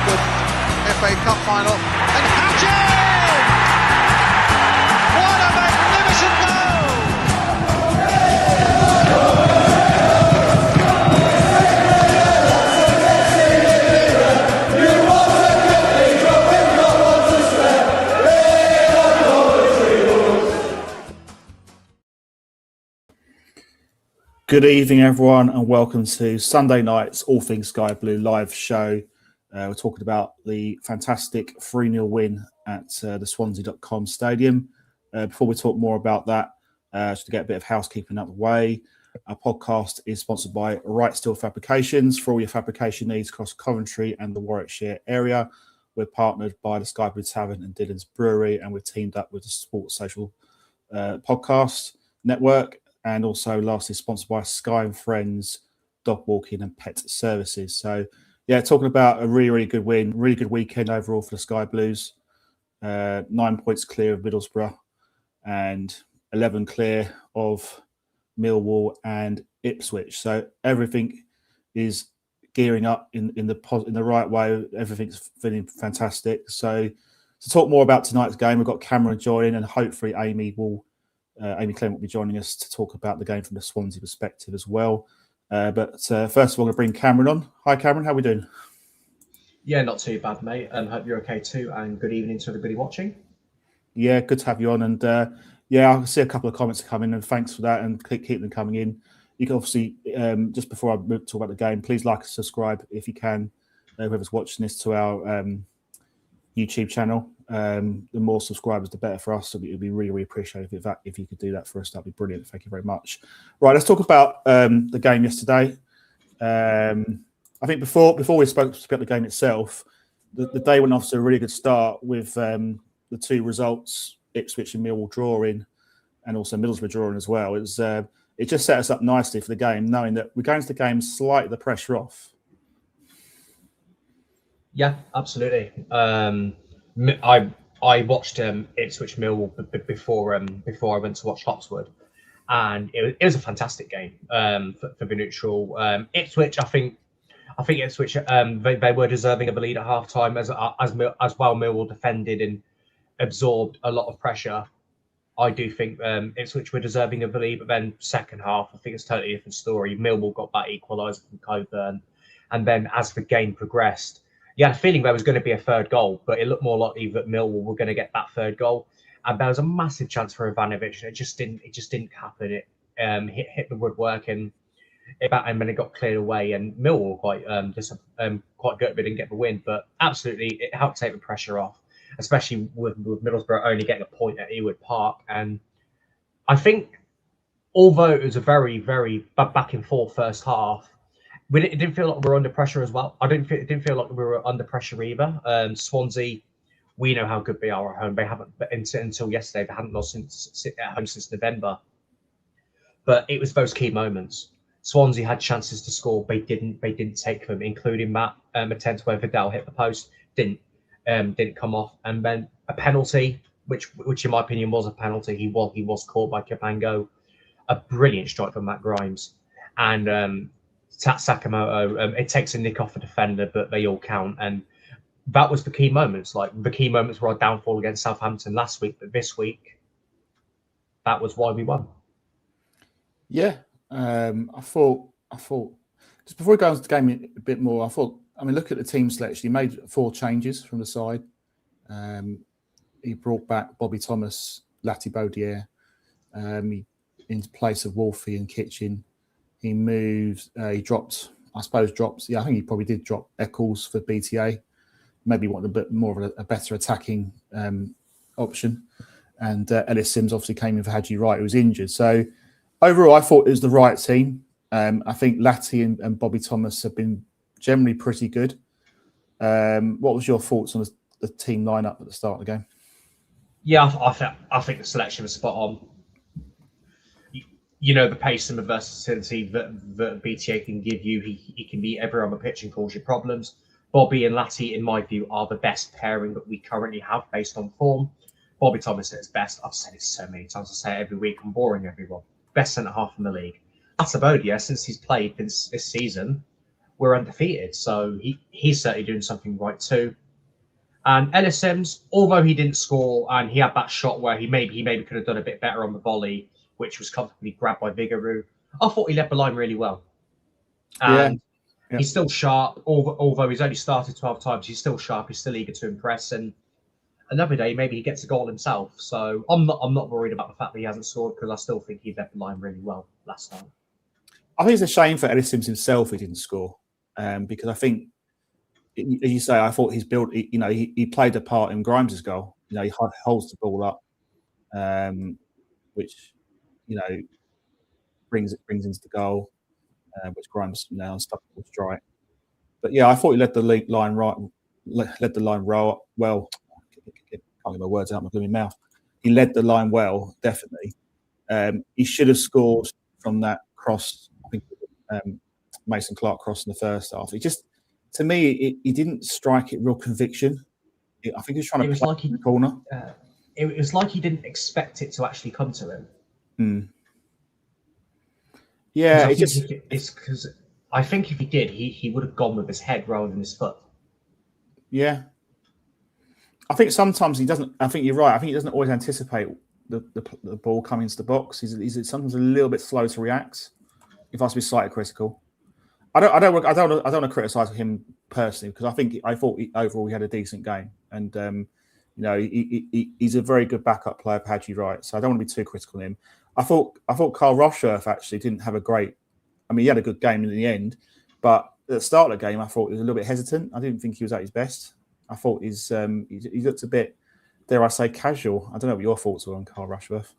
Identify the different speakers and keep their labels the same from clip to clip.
Speaker 1: good FA Cup final. And catching! What a magnificent goal!
Speaker 2: Good evening, everyone, and welcome to Sunday night's All Things Sky Blue live show. We're talking about the fantastic 3-0 win at the Swansea.com stadium. Before we talk more about that, just to get a bit of housekeeping out of the way, our podcast is sponsored by Right Steel Fabrications. For all your fabrication needs across Coventry and the Warwickshire area, we're partnered by the Sky Blue Tavern and Dylan's Brewery, and we've teamed up with the Sports Social Podcast Network. And also, lastly, sponsored by Sky and Friends, Dog Walking and Pet Services. So, yeah, talking about a really, really good win, really good weekend overall for the Sky Blues. 9 points clear of Middlesbrough and 11 clear of Millwall and Ipswich. So everything is gearing up in the right way. Everything's feeling fantastic. So to talk more about tonight's game, we've got Cameron joining, and hopefully Amy Clement will be joining us to talk about the game from the Swansea perspective as well. But first of all, I'm going to bring Cameron on. Hi, Cameron. How are we doing?
Speaker 3: Yeah, not too bad, mate. Hope you're okay too. And good evening to everybody watching.
Speaker 2: Yeah, good to have you on. And I see a couple of comments coming, and thanks for that. And keep them coming in. You can obviously, just before I move to talk about the game, please like and subscribe if you can. Whoever's watching this to our YouTube channel. The more subscribers, the better for us. So it'd be really, really appreciated if you could do that for us. That'd be brilliant. Thank you very much. Right, let's talk about the game yesterday. I think before we spoke about the game itself, the day went off to a really good start with the two results, Ipswich and Millwall drawing, and also Middlesbrough drawing as well. It just set us up nicely for the game, knowing that we're going to the game slightly the pressure off.
Speaker 3: Yeah, absolutely. I watched Ipswich Millwall before I went to watch Hopswood, and it was a fantastic game for the neutral. Ipswich, I think Ipswich they were deserving of a lead at half time as well. Millwall defended and absorbed a lot of pressure. I do think Ipswich were deserving of the lead, but then second half, I think it's a totally different story. Millwall got that equaliser from Coburn, and then as the game progressed, you had a feeling there was going to be a third goal, but it looked more likely that Millwall were going to get that third goal. And there was a massive chance for Ivanovic, and it just didn't happen. It hit the woodwork, and then it got cleared away. And Millwall quite good, they didn't get the win, but absolutely it helped take the pressure off, especially with Middlesbrough only getting a point at Ewood Park. And I think, although it was a very, very back and forth first half, it didn't feel like we were under pressure as well. It didn't feel like we were under pressure either. Swansea, we know how good they are at home. They haven't until yesterday. They hadn't lost at home since November. But it was those key moments. Swansea had chances to score. They didn't take them, including that attempt where Vidal hit the post. Didn't come off. And then a penalty, which in my opinion was a penalty. He was caught by Kapango. A brilliant strike from Matt Grimes, and Sakamoto, it takes a nick off a defender, but they all count. And that was the key moments. Like, the key moments were our downfall against Southampton last week, but this week, that was why we won. Yeah,
Speaker 2: I thought just before we go into the game a bit more, look at the team selection. He made 4 changes from the side. He brought back Bobby Thomas, Lati Baudier, in place of Wolfie and Kitchen. He moved, I think he probably did drop Eccles for BTA. Maybe wanted a bit more of a better attacking option. And Ellis Sims obviously came in for Haji Wright, who was injured. So overall, I thought it was the right team. I think Lati and Bobby Thomas have been generally pretty good. What was your thoughts on the team lineup at the start of the game?
Speaker 3: Yeah, I think the selection was spot on. You know, the pace and the versatility that BTA can give you. He can be everywhere on the pitch and cause you problems. Bobby and Lati, in my view, are the best pairing that we currently have based on form. Bobby Thomas at his best. I've said it so many times. I say it every week. I'm boring everyone. Best centre half in the league. Atabodia, since he's played this season, we're undefeated. So he's certainly doing something right too. And Ellis Sims, although he didn't score and he had that shot where he maybe could have done a bit better on the volley, which was comfortably grabbed by Vigouroux, I thought he led the line really well. And he's still sharp, although he's only started 12 times, he's still sharp, he's still eager to impress. And another day, maybe he gets a goal himself. So I'm not worried about the fact that he hasn't scored, because I still think he led the line really well last time.
Speaker 2: I think it's a shame for Ellis Sims himself he didn't score, because I think, as you say, I thought his build, he played a part in Grimes' goal. He holds the ball up, which, brings into the goal, which Grimes now stuck with strike. But yeah, I thought he led the line well. I can't get my words out of my blooming mouth. He led the line well, definitely. He should have scored from that cross. I think Mason Clark cross in the first half. He just, to me, he didn't strike it real conviction. I think he was trying to play in the corner.
Speaker 3: It was like he didn't expect it to actually come to him.
Speaker 2: Mm. Yeah,
Speaker 3: it's because I think if he did, he would have gone with his head rather than his foot.
Speaker 2: Yeah. I think sometimes he doesn't. I think you're right. I think he doesn't always anticipate the ball coming into the box. He's sometimes a little bit slow to react. If I was to be slightly critical, I don't want to criticise him personally, because I thought overall he had a decent game, and he's a very good backup player, Padgy, right? So I don't want to be too critical of him. I thought Carl Rochworth actually didn't have a great. I mean, he had a good game in the end, but at the start of the game, I thought he was a little bit hesitant. I didn't think he was at his best. I thought he looked a bit, dare I say, casual. I don't know what your thoughts were on Carl Rushworth.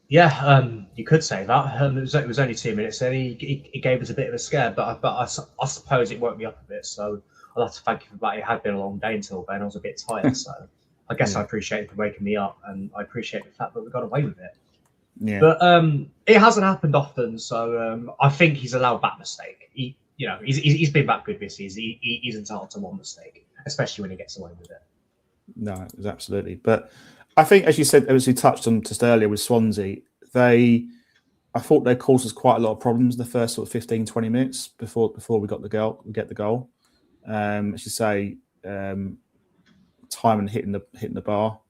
Speaker 3: Yeah, you could say that. It was only 2 minutes, and he gave us a bit of a scare. But I suppose it woke me up a bit. So I'll have to thank you for that. It had been a long day until then. I was a bit tired, so I guess I appreciate it for waking me up, and I appreciate the fact that we got away with it.
Speaker 2: Yeah.
Speaker 3: But it hasn't happened often, so I think he's allowed that mistake. He's been that good this season. He's entitled to one mistake, especially when he gets away with it.
Speaker 2: No, it was absolutely. But I think, as you said, as you touched on just earlier with Swansea, I thought they caused us quite a lot of problems in the first sort of 15, 20 minutes before we got the goal. We get the goal. As you say, time and hitting the bar,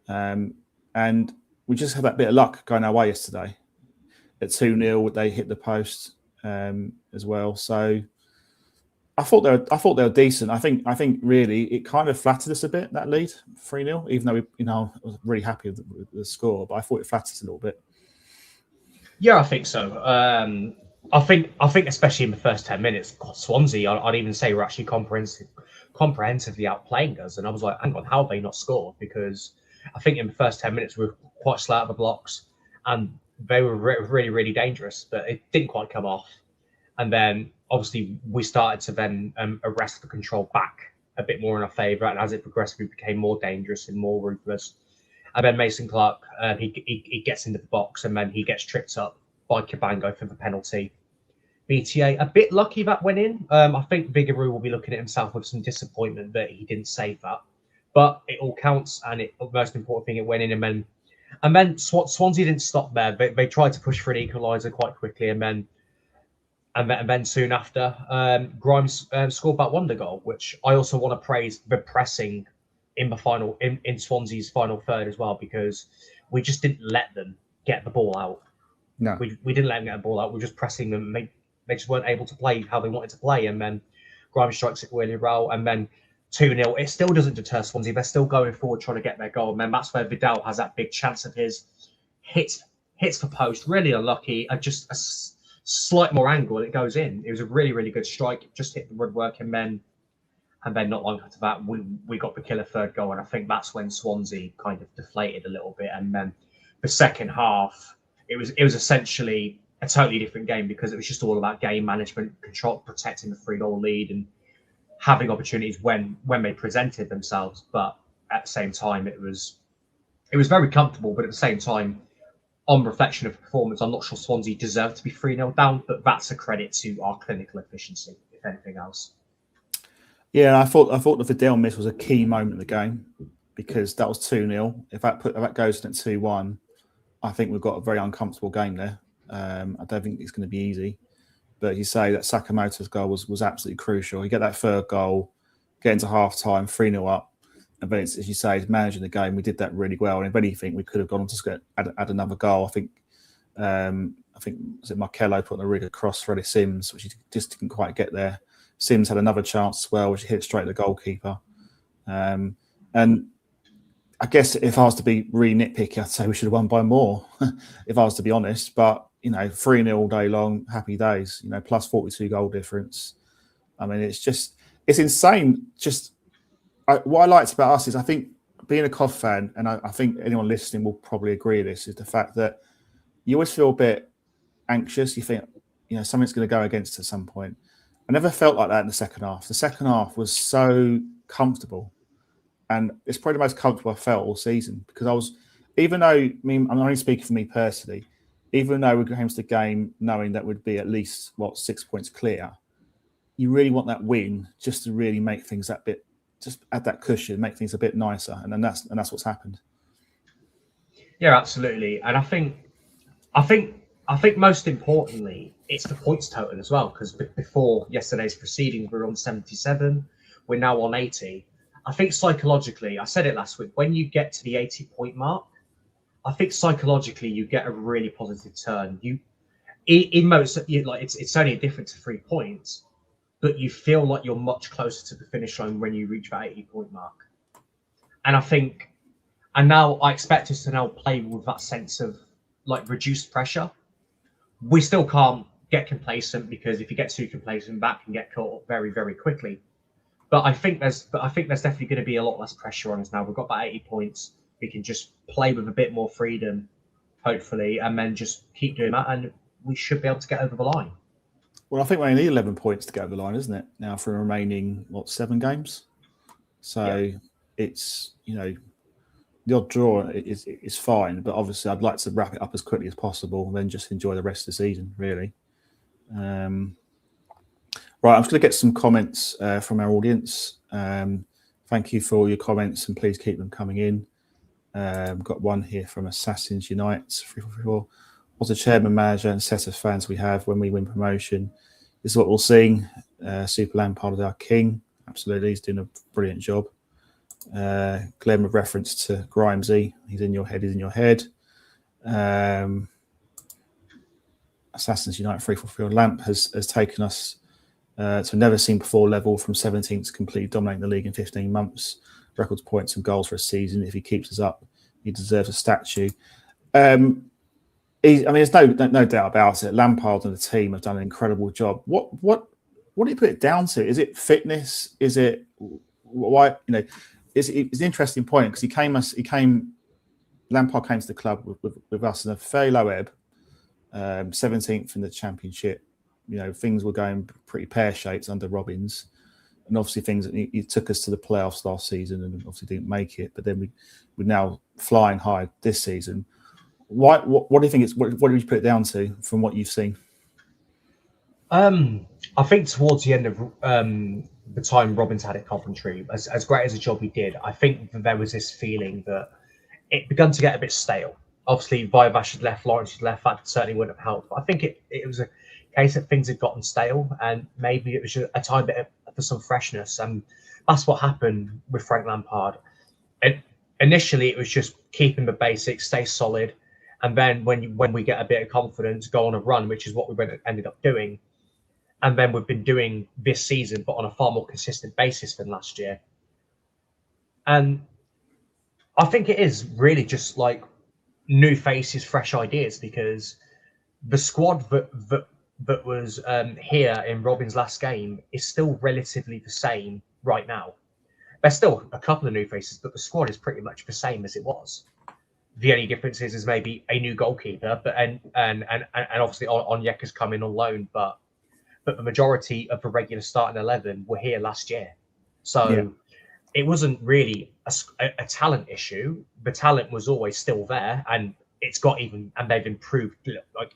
Speaker 2: and we just had that bit of luck going our way yesterday. At 2-0, they hit the post as well. So I thought they were decent. I think really it kind of flattered us a bit, that lead 3-0, even though I was really happy with the score, but I thought it flattered us a little bit.
Speaker 3: Yeah, I think so. I think especially in the first 10 minutes, Swansea, I'd even say, were actually comprehensively outplaying us, and I was like, hang on, how have they not scored? Because I think in the first 10 minutes we were quite slow out of the blocks, and they were really, really dangerous, but it didn't quite come off. And then obviously we started to then arrest the control back a bit more in our favour, and as it progressively became more dangerous and more ruthless. And then Mason Clark, he gets into the box, and then he gets tripped up by Cabango for the penalty. BTA a bit lucky that went in. I think Vigouroux will be looking at himself with some disappointment that he didn't save that, but it all counts, and the most important thing, it went in. And then Swansea didn't stop there. They tried to push for an equaliser quite quickly, and then soon after, Grimes scored that wonder goal, which I also want to praise the pressing in the final in Swansea's final third as well, because we just didn't let them get the ball out.
Speaker 2: No,
Speaker 3: we didn't let them get the ball out. We were just pressing them. They just weren't able to play how they wanted to play, and then Grimes strikes it really well, and then 2-0. It still doesn't deter Swansea. They're still going forward trying to get their goal, and then that's where Vidal has that big chance of his hits the post. Really unlucky. Just a slight more angle, it goes in. It was a really, really good strike. It just hit the woodwork, and then not long after that, we got the killer third goal, and I think that's when Swansea kind of deflated a little bit. And then the second half, it was essentially a totally different game, because it was just all about game management, control, protecting the 3-goal lead, and having opportunities when they presented themselves. But at the same time, it was very comfortable. But at the same time, on reflection of performance, I'm not sure Swansea deserved to be 3-0 down, but that's a credit to our clinical efficiency, if anything else.
Speaker 2: Yeah, I thought the Vidal miss was a key moment in the game, because that was 2-0. If that goes in at 2-1, I think we've got a very uncomfortable game there. I don't think it's going to be easy. But you say that Sakamoto's goal was absolutely crucial. You get that third goal, get into half time, 3-0 up. And then it's, as you say, managing the game. We did that really well. And if anything, we could have gone on to add another goal. I think was it Markello putting a really good cross for Eddie Sims, which he just didn't quite get there. Sims had another chance as well, which he hit straight at the goalkeeper. And I guess if I was to be really nitpicky, I'd say we should have won by more, if I was to be honest. But, 3-0 all day long, happy days, plus 42 goal difference. I mean, it's insane. What I liked about us is I think being a COF fan, and I think anyone listening will probably agree with this, is the fact that you always feel a bit anxious. You think, something's going to go against at some point. I never felt like that in the second half. The second half was so comfortable. And it's probably the most comfortable I felt all season because I'm only speaking for me personally, even though we came to the game knowing that we'd be at least, 6 points clear, you really want that win just to really make things just add that cushion, make things a bit nicer. And that's what's happened. Yeah,
Speaker 3: absolutely. And I think most importantly, it's the points total as well, because before yesterday's proceedings, we were on 77. We're now on 80. I think psychologically, I said it last week, when you get to the 80-point mark, I think psychologically you get a really positive turn. It's only a difference of 3 points, but you feel like you're much closer to the finish line when you reach that 80-point mark. And now I expect us to now play with that sense of reduced pressure. We still can't get complacent, because if you get too complacent, that can get caught up very, very quickly. But I think there's definitely going to be a lot less pressure on us now. We've got about 80 points. We can just play with a bit more freedom, hopefully, and then just keep doing that, and we should be able to get over the line.
Speaker 2: Well, I think we only need 11 points to get over the line, isn't it? Now for the remaining 7 games. So it's the odd draw is fine, but obviously I'd like to wrap it up as quickly as possible and then just enjoy the rest of the season, really. Right, I'm just going to get some comments from our audience. Thank you for all your comments, and please keep them coming in. Got one here from Assassins Unite 344. What a chairman, manager, and set of fans we have when we win promotion. This is what we'll sing. Super Lampard is our king. Absolutely, he's doing a brilliant job. Glenn with reference to Grimesy. He's in your head. Assassins Unite 344. Lamp has taken us to a never seen before level from 17th to completely dominating the league in 15 months. Records points and goals for a season. If he keeps us up, he deserves a statue. There's no doubt about it. Lampard and the team have done an incredible job. What do you put it down to? Is it fitness? Is it why? It's an interesting point because Lampard came to the club with us in a fairly low ebb, 17th in the Championship. Things were going pretty pear-shaped under Robbins, and obviously things that he took us to the playoffs last season and obviously didn't make it. But then we're now flying high this season. What do you think? What do you put it down to from what you've seen?
Speaker 3: I think towards the end of the time Robbins had at Coventry, as great as a job he did, I think that there was this feeling that it began to get a bit stale. Obviously, Viavash had left, Lawrence had left. That certainly wouldn't have helped. But I think it was a case that things had gotten stale, and maybe it was just a time for some freshness. And that's what happened with Frank Lampard. Initially, it was just keeping the basics, stay solid, and then when we get a bit of confidence, go on a run, which is what we ended up doing. And then we've been doing this season, but on a far more consistent basis than last year. And I think it is really just new faces, fresh ideas, because the squad that was here in Robin's last game is still relatively the same right now. There's still a couple of new faces, but the squad is pretty much the same as it was. The only difference is maybe a new goalkeeper, but and obviously Onyeka's come in on loan, but the majority of the regular starting 11 were here last year. So it wasn't really a talent issue. The talent was always still there, and they've improved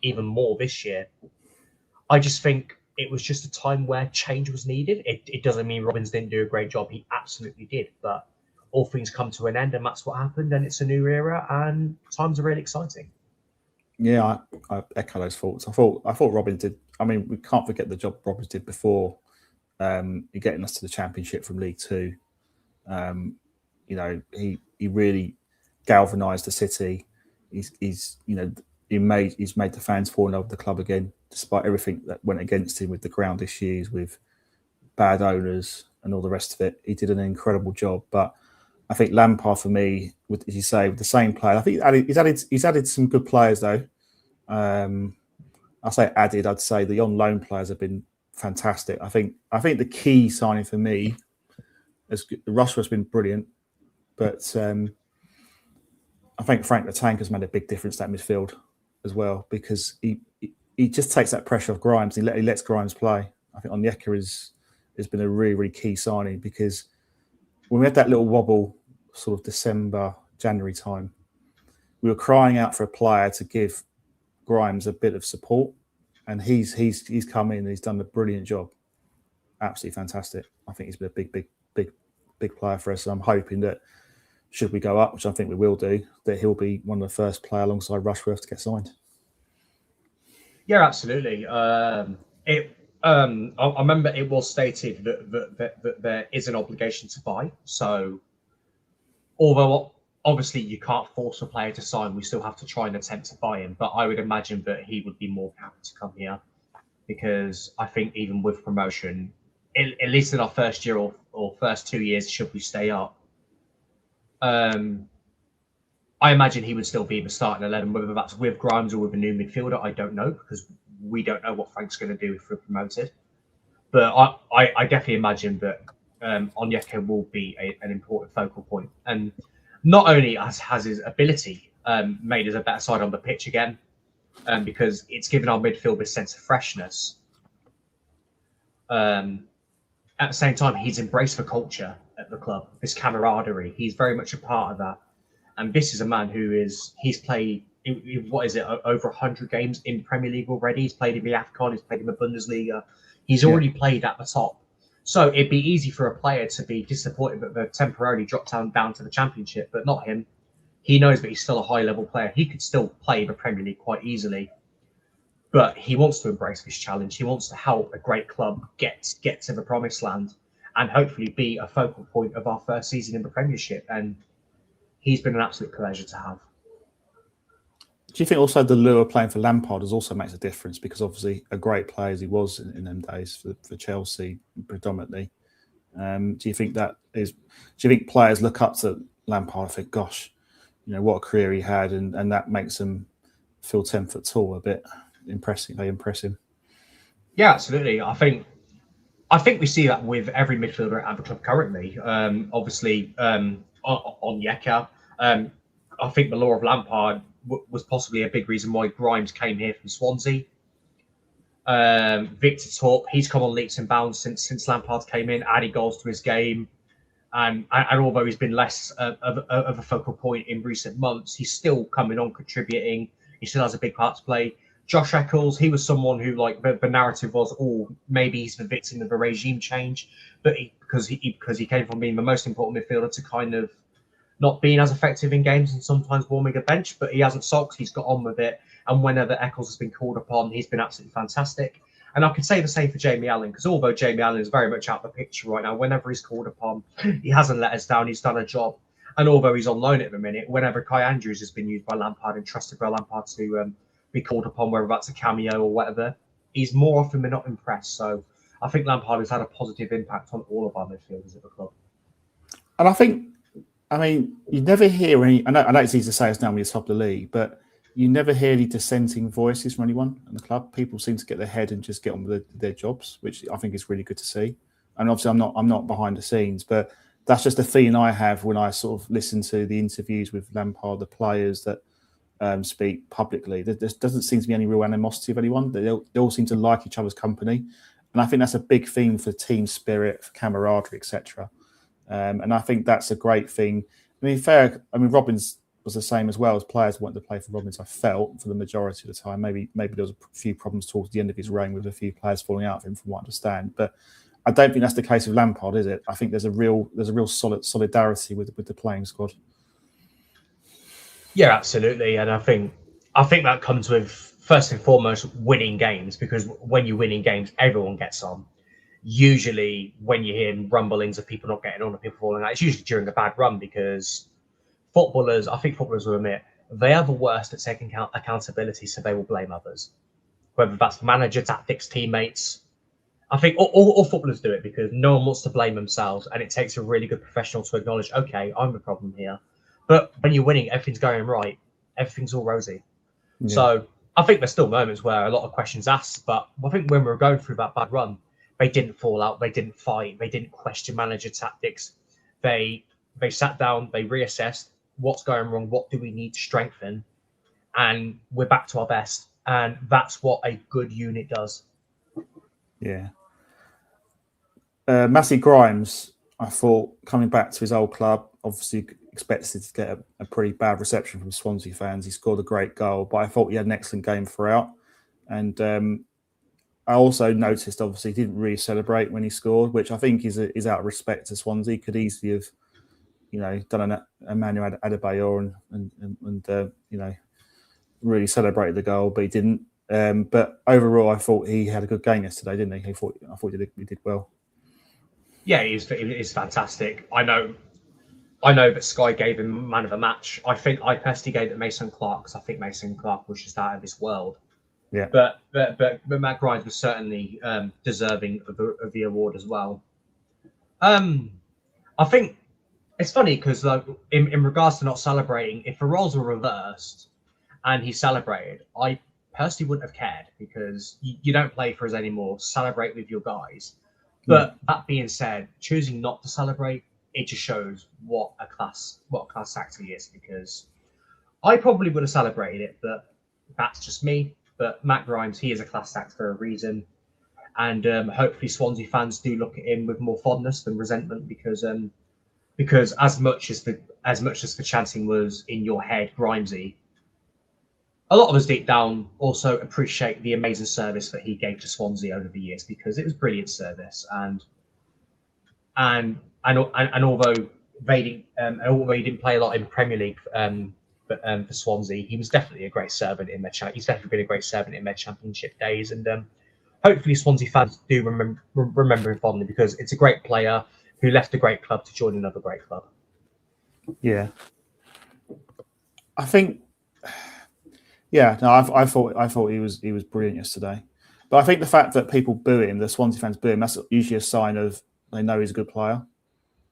Speaker 3: even more this year. I just think it was just a time where change was needed. It doesn't mean Robbins didn't do a great job. He absolutely did, but all things come to an end, and that's what happened. And it's a new era, and times are really exciting.
Speaker 2: Yeah, I echo those thoughts. I thought Robbins did I mean, we can't forget the job Robbins did before. Getting us to the Championship from League Two. He really galvanised the city. He's made the fans fall in love with the club again, despite everything that went against him with the ground issues, with bad owners and all the rest of it. He did an incredible job. But I think Lampard, for me, as you say, with the same player, I think he's added some good players though. I'd say the on loan players have been fantastic. I think the key signing for me is Rushford's been brilliant, but I think Frank the Tank has made a big difference to that midfield as well, because he just takes that pressure off Grimes. He lets Grimes play. I think Onyeka has been a really, really key signing, because when we had that little wobble, sort of December, January time, we were crying out for a player to give Grimes a bit of support, and he's come in and he's done a brilliant job. Absolutely fantastic. I think he's been a big player for us. And I'm hoping that should we go up, which I think we will do, that he'll be one of the first player alongside Rushworth to get signed. Yeah,
Speaker 3: absolutely. I remember it was stated that there is an obligation to buy. So, although obviously you can't force a player to sign, we still have to try and attempt to buy him. But I would imagine that he would be more happy to come here, because I think even with promotion, at least in our first year or first 2 years, should we stay up, I imagine he would still be in the starting 11, whether that's with Grimes or with a new midfielder. I don't know, because we don't know what Frank's going to do if we're promoted. But I definitely imagine that Onyeka will be an important focal point. And not only has his ability made us a better side on the pitch again, because it's given our midfield this sense of freshness. At the same time, he's embraced the culture at the club, this camaraderie. He's very much a part of that. And this is a man he's played, over 100 games in Premier League already. He's played in the AFCON, he's played in the Bundesliga. He's already played at the top. So it'd be easy for a player to be disappointed that they've temporarily dropped down to the Championship, but not him. He knows that he's still a high-level player. He could still play the Premier League quite easily. But he wants to embrace this challenge. He wants to help a great club get to the promised land and hopefully be a focal point of our first season in the Premiership. And he's been an absolute pleasure to have.
Speaker 2: Do you think also the lure of playing for Lampard also makes a difference? Because obviously a great player as he was in them days for Chelsea predominantly. Do you think players look up to Lampard and think, gosh, what a career he had, and that makes them feel 10 foot tall a bit? They impress him.
Speaker 3: Yeah, absolutely. I think we see that with every midfielder at the club currently. Obviously, Onyeka. I think the law of Lampard was possibly a big reason why Grimes came here from Swansea. Victor Torp, he's come on leaps and bounds since Lampard came in, adding goals to his game. And although he's been less of a focal point in recent months, he's still coming on, contributing. He still has a big part to play. Josh Eccles, he was someone who, like, the narrative was, maybe he's the victim of a regime change, but because he came from being the most important midfielder to kind of not being as effective in games and sometimes warming a bench, but he hasn't sulked. He's got on with it, and whenever Eccles has been called upon, he's been absolutely fantastic. And I could say the same for Jamie Allen, because although Jamie Allen is very much out of the picture right now, whenever he's called upon, he hasn't let us down. He's done a job. And although he's on loan at the minute, whenever Kai Andrews has been used by Lampard and trusted by Lampard to be called upon, whether that's a cameo or whatever, he's more often than not impressed. So I think Lampard has had a positive impact on all of our midfielders at the club.
Speaker 2: And you never hear any, I know it's easy to say it's now when you're top of the league, but you never hear any dissenting voices from anyone in the club. People seem to get their head and just get on with their jobs, which I think is really good to see. And obviously I'm not behind the scenes, but that's just a feeling I have when I sort of listen to the interviews with Lampard, the players that speak publicly. There doesn't seem to be any real animosity of anyone. They all seem to like each other's company. And I think that's a big theme for team spirit, for camaraderie, etc. And I think that's a great thing. Robbins was the same as well. As players wanted to play for Robbins, I felt, for the majority of the time. Maybe there was a few problems towards the end of his reign with a few players falling out of him, from what I understand. But I don't think that's the case with Lampard, is it? I think there's a real solid solidarity with the playing squad.
Speaker 3: Yeah, absolutely. And I think that comes with first and foremost, winning games, because when you're winning games, everyone gets on. Usually, when you hear rumblings of people not getting on and people falling out, it's usually during a bad run, because I think footballers will admit, they are the worst at taking accountability, so they will blame others. Whether that's the manager, tactics, teammates. I think all footballers do it because no one wants to blame themselves, and it takes a really good professional to acknowledge, okay, I'm the problem here. But when you're winning, everything's going right, everything's all rosy. Yeah. So I think there's still moments where a lot of questions asked, but I think when we were going through that bad run, they didn't fall out, they didn't fight, they didn't question manager tactics. They sat down, they reassessed what's going wrong, what do we need to strengthen, and we're back to our best. And that's what a good unit does.
Speaker 2: Yeah. Massey Grimes, I thought, coming back to his old club, obviously expected to get a pretty bad reception from Swansea fans. He scored a great goal, but I thought he had an excellent game throughout. And I also noticed, obviously, he didn't really celebrate when he scored, which I think is out of respect to Swansea. He could easily have, done a Emmanuel Adebayor and really celebrated the goal, but he didn't. But overall, I thought he had a good game yesterday, didn't he? I thought he did well.
Speaker 3: Yeah, he's fantastic. I know that Sky gave him man of the match. I think I personally gave it Mason Clark, because I think Mason Clark was just out of this world.
Speaker 2: Yeah.
Speaker 3: But Matt Grimes was certainly deserving of the award as well. I think it's funny because in regards to not celebrating, if the roles were reversed and he celebrated, I personally wouldn't have cared, because you don't play for us anymore. Celebrate with your guys. But that being said, choosing not to celebrate, it just shows what a class act he is, because I probably would have celebrated it, but that's just me. But Matt Grimes, he is a class act for a reason. And hopefully Swansea fans do look at him with more fondness than resentment, because as much as the chanting was in your head, Grimesy, a lot of us deep down also appreciate the amazing service that he gave to Swansea over the years, because it was brilliant service. And although they didn't play a lot in Premier League, for Swansea, he was definitely a great servant in their He's definitely been a great servant in their Championship days, and hopefully Swansea fans do remember him fondly, because it's a great player who left a great club to join another great club.
Speaker 2: Yeah, I think. Yeah, no, I thought he was brilliant yesterday, but I think the fact that people boo him, the Swansea fans boo him, that's usually a sign of they know he's a good player.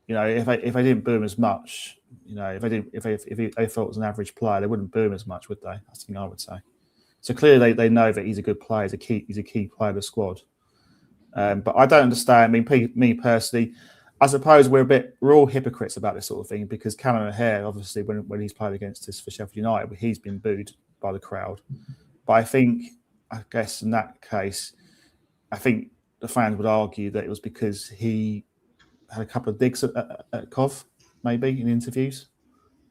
Speaker 2: If they didn't boo him as much, if they thought it was an average player, they wouldn't boo him as much, would they? That's the thing I would say. So clearly they know that he's a good player. He's a key player of the squad. But I don't understand. I mean, me personally, I suppose we're all hypocrites about this sort of thing, because Cameron O'Hare, obviously, when he's played against us for Sheffield United, he's been booed by the crowd. But I guess in that case, I think the fans would argue that it was because he had a couple of digs at Kov, maybe, in interviews,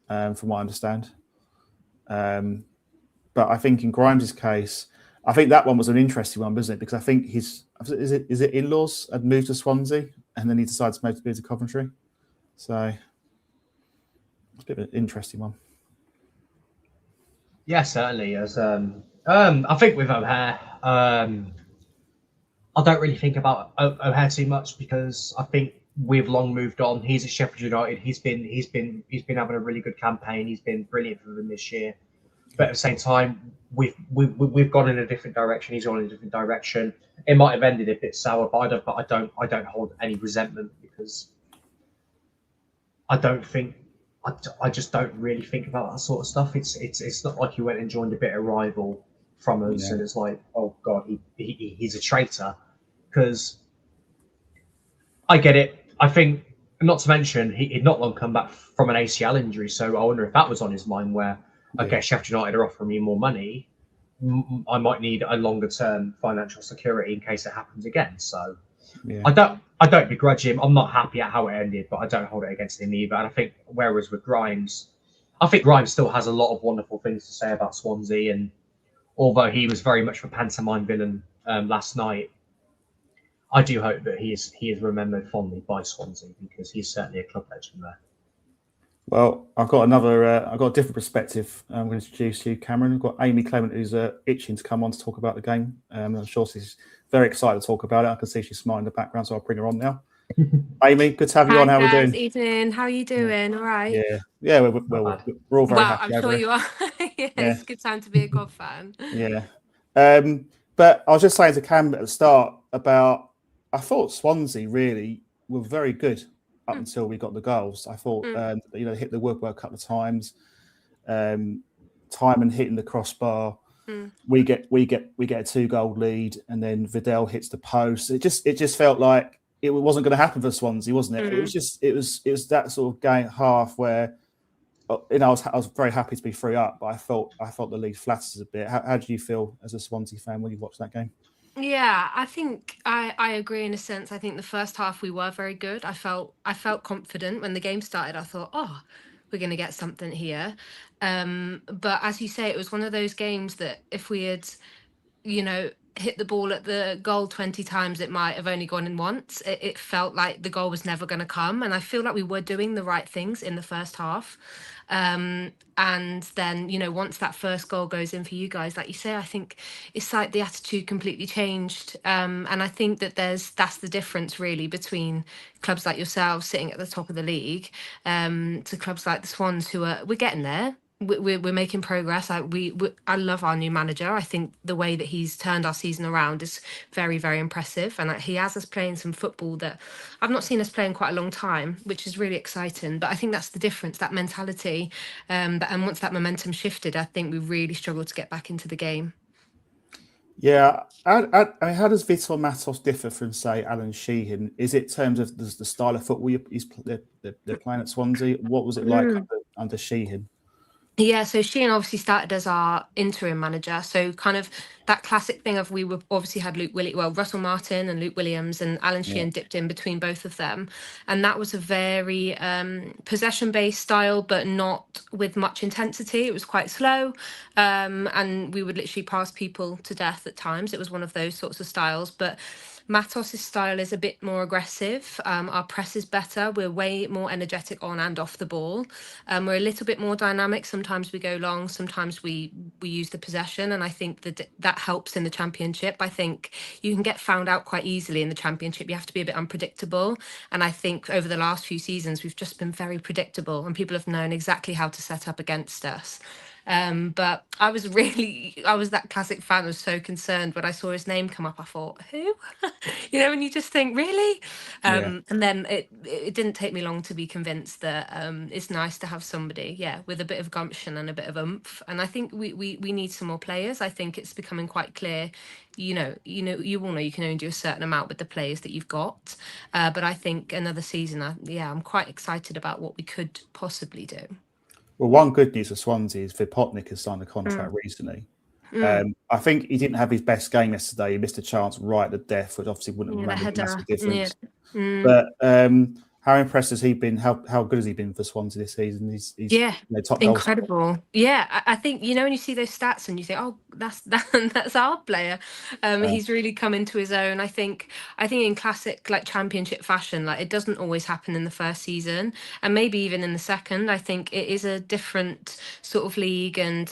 Speaker 2: from what I understand. But I think in Grimes' case, I think that one was an interesting one, wasn't it? Because I think is it in-laws had moved to Swansea, and then he decided to move to Coventry. So it's a bit of an interesting one.
Speaker 3: Yeah, certainly. As I think with O'Hare, I don't really think about O'Hare too much, because I think we've long moved on. He's at Sheffield United. He's been having a really good campaign. He's been brilliant for them this year. But at the same time, we've gone in a different direction. He's gone in a different direction. It might have ended a bit sour, but I don't hold any resentment, because I just don't really think about that sort of stuff. It's not like he went and joined a bitter rival from us, and it's like, oh God, he's a traitor. Because I get it. I think, not to mention, he'd not long come back from an ACL injury, so I wonder if that was on his mind, where, okay, Sheffield United are offering me more money, I might need a longer term financial security in case it happens again. So I don't begrudge him. I'm not happy at how it ended, but I don't hold it against him either. And I think, whereas with Grimes, I think Grimes still has a lot of wonderful things to say about Swansea. And although he was very much the pantomime villain last night, I do hope that he is remembered fondly by Swansea, because he's certainly a club legend there.
Speaker 2: Well, I've got a different perspective. I'm going to introduce you, Cameron. I've got Amy Clement, who's itching to come on to talk about the game. I'm sure she's very excited to talk about it. I can see she's smiling in the background, so I'll bring her on now. Amy, good to have you
Speaker 4: Hi
Speaker 2: on. How are we
Speaker 4: guys,
Speaker 2: doing?
Speaker 4: evening. How are you doing? All right.
Speaker 2: Yeah.
Speaker 3: Not bad.
Speaker 2: We're all very
Speaker 4: Well,
Speaker 2: happy
Speaker 4: I'm
Speaker 2: over
Speaker 4: sure
Speaker 2: it.
Speaker 4: you are. Yeah,
Speaker 2: Yeah.
Speaker 4: it's a good time to be a God fan.
Speaker 2: Yeah. But I was just saying to Cam at the start about I thought Swansea really were very good up until we got the goals. I thought hit the woodwork a couple of times, time and hitting the crossbar. We get a 2-goal lead, and then Vidal hits the post. It just felt like it wasn't going to happen for Swansea, wasn't it? It was that sort of game half where I was very happy to be 3-up, but I felt the lead flatters a bit. How did you feel as a Swansea fan when you watched that game?
Speaker 4: Yeah, I think I agree in a sense. I think the first half we were very good. I felt confident when the game started. I thought, oh, we're going to get something here. But as you say, it was one of those games that if we had, hit the ball at the goal 20 times, it might have only gone in once. It felt like the goal was never going to come. And I feel like we were doing the right things in the first half. And then, once that first goal goes in for you guys, like you say, I think it's like the attitude completely changed. And I think that that's the difference really between clubs like yourselves sitting at the top of the league to clubs like the Swans we're getting there. We're making progress. I love our new manager. I think the way that he's turned our season around is very, very impressive, and he has us playing some football that I've not seen us play in quite a long time, which is really exciting. But I think that's the difference, that mentality. And once that momentum shifted, I think we really struggled to get back into the game.
Speaker 2: Yeah, I mean, how does Vitor Matos differ from, say, Alan Sheehan? Is it in terms of the style of football they're playing at Swansea? What was it like under Sheehan?
Speaker 4: Yeah, so Sheehan obviously started as our interim manager. So kind of that classic thing of we were obviously had Russell Martin and Luke Williams, and Alan Sheehan dipped in between both of them. And that was a very possession-based style, but not with much intensity. It was quite slow. And we would literally pass people to death at times. It was one of those sorts of styles. But Matos' style is a bit more aggressive. Our press is better. We're way more energetic on and off the ball. We're a little bit more dynamic. Sometimes we go long. Sometimes we use the possession, and I think that helps in the Championship. I think you can get found out quite easily in the Championship. You have to be a bit unpredictable, and I think over the last few seasons we've just been very predictable, and people have known exactly how to set up against us. But I was that classic fan. I was so concerned when I saw his name come up. I thought, who? And you just think, really? And then it didn't take me long to be convinced that it's nice to have somebody, with a bit of gumption and a bit of oomph. And I think we need some more players. I think it's becoming quite clear. You all know you can only do a certain amount with the players that you've got. But I think another season, I'm quite excited about what we could possibly do.
Speaker 2: Well, one good news for Swansea is Vipotnik has signed a contract recently. I think he didn't have his best game yesterday. He missed a chance right at death, which obviously wouldn't have made a massive difference. But how impressed has he been? How good has he been for Swansea this season? He's top
Speaker 4: incredible.
Speaker 2: goals.
Speaker 4: Yeah, I think when you see those stats and you think, oh, that's our player. He's really come into his own. I think in classic like Championship fashion, like it doesn't always happen in the first season, and maybe even in the second. I think it is a different sort of league, and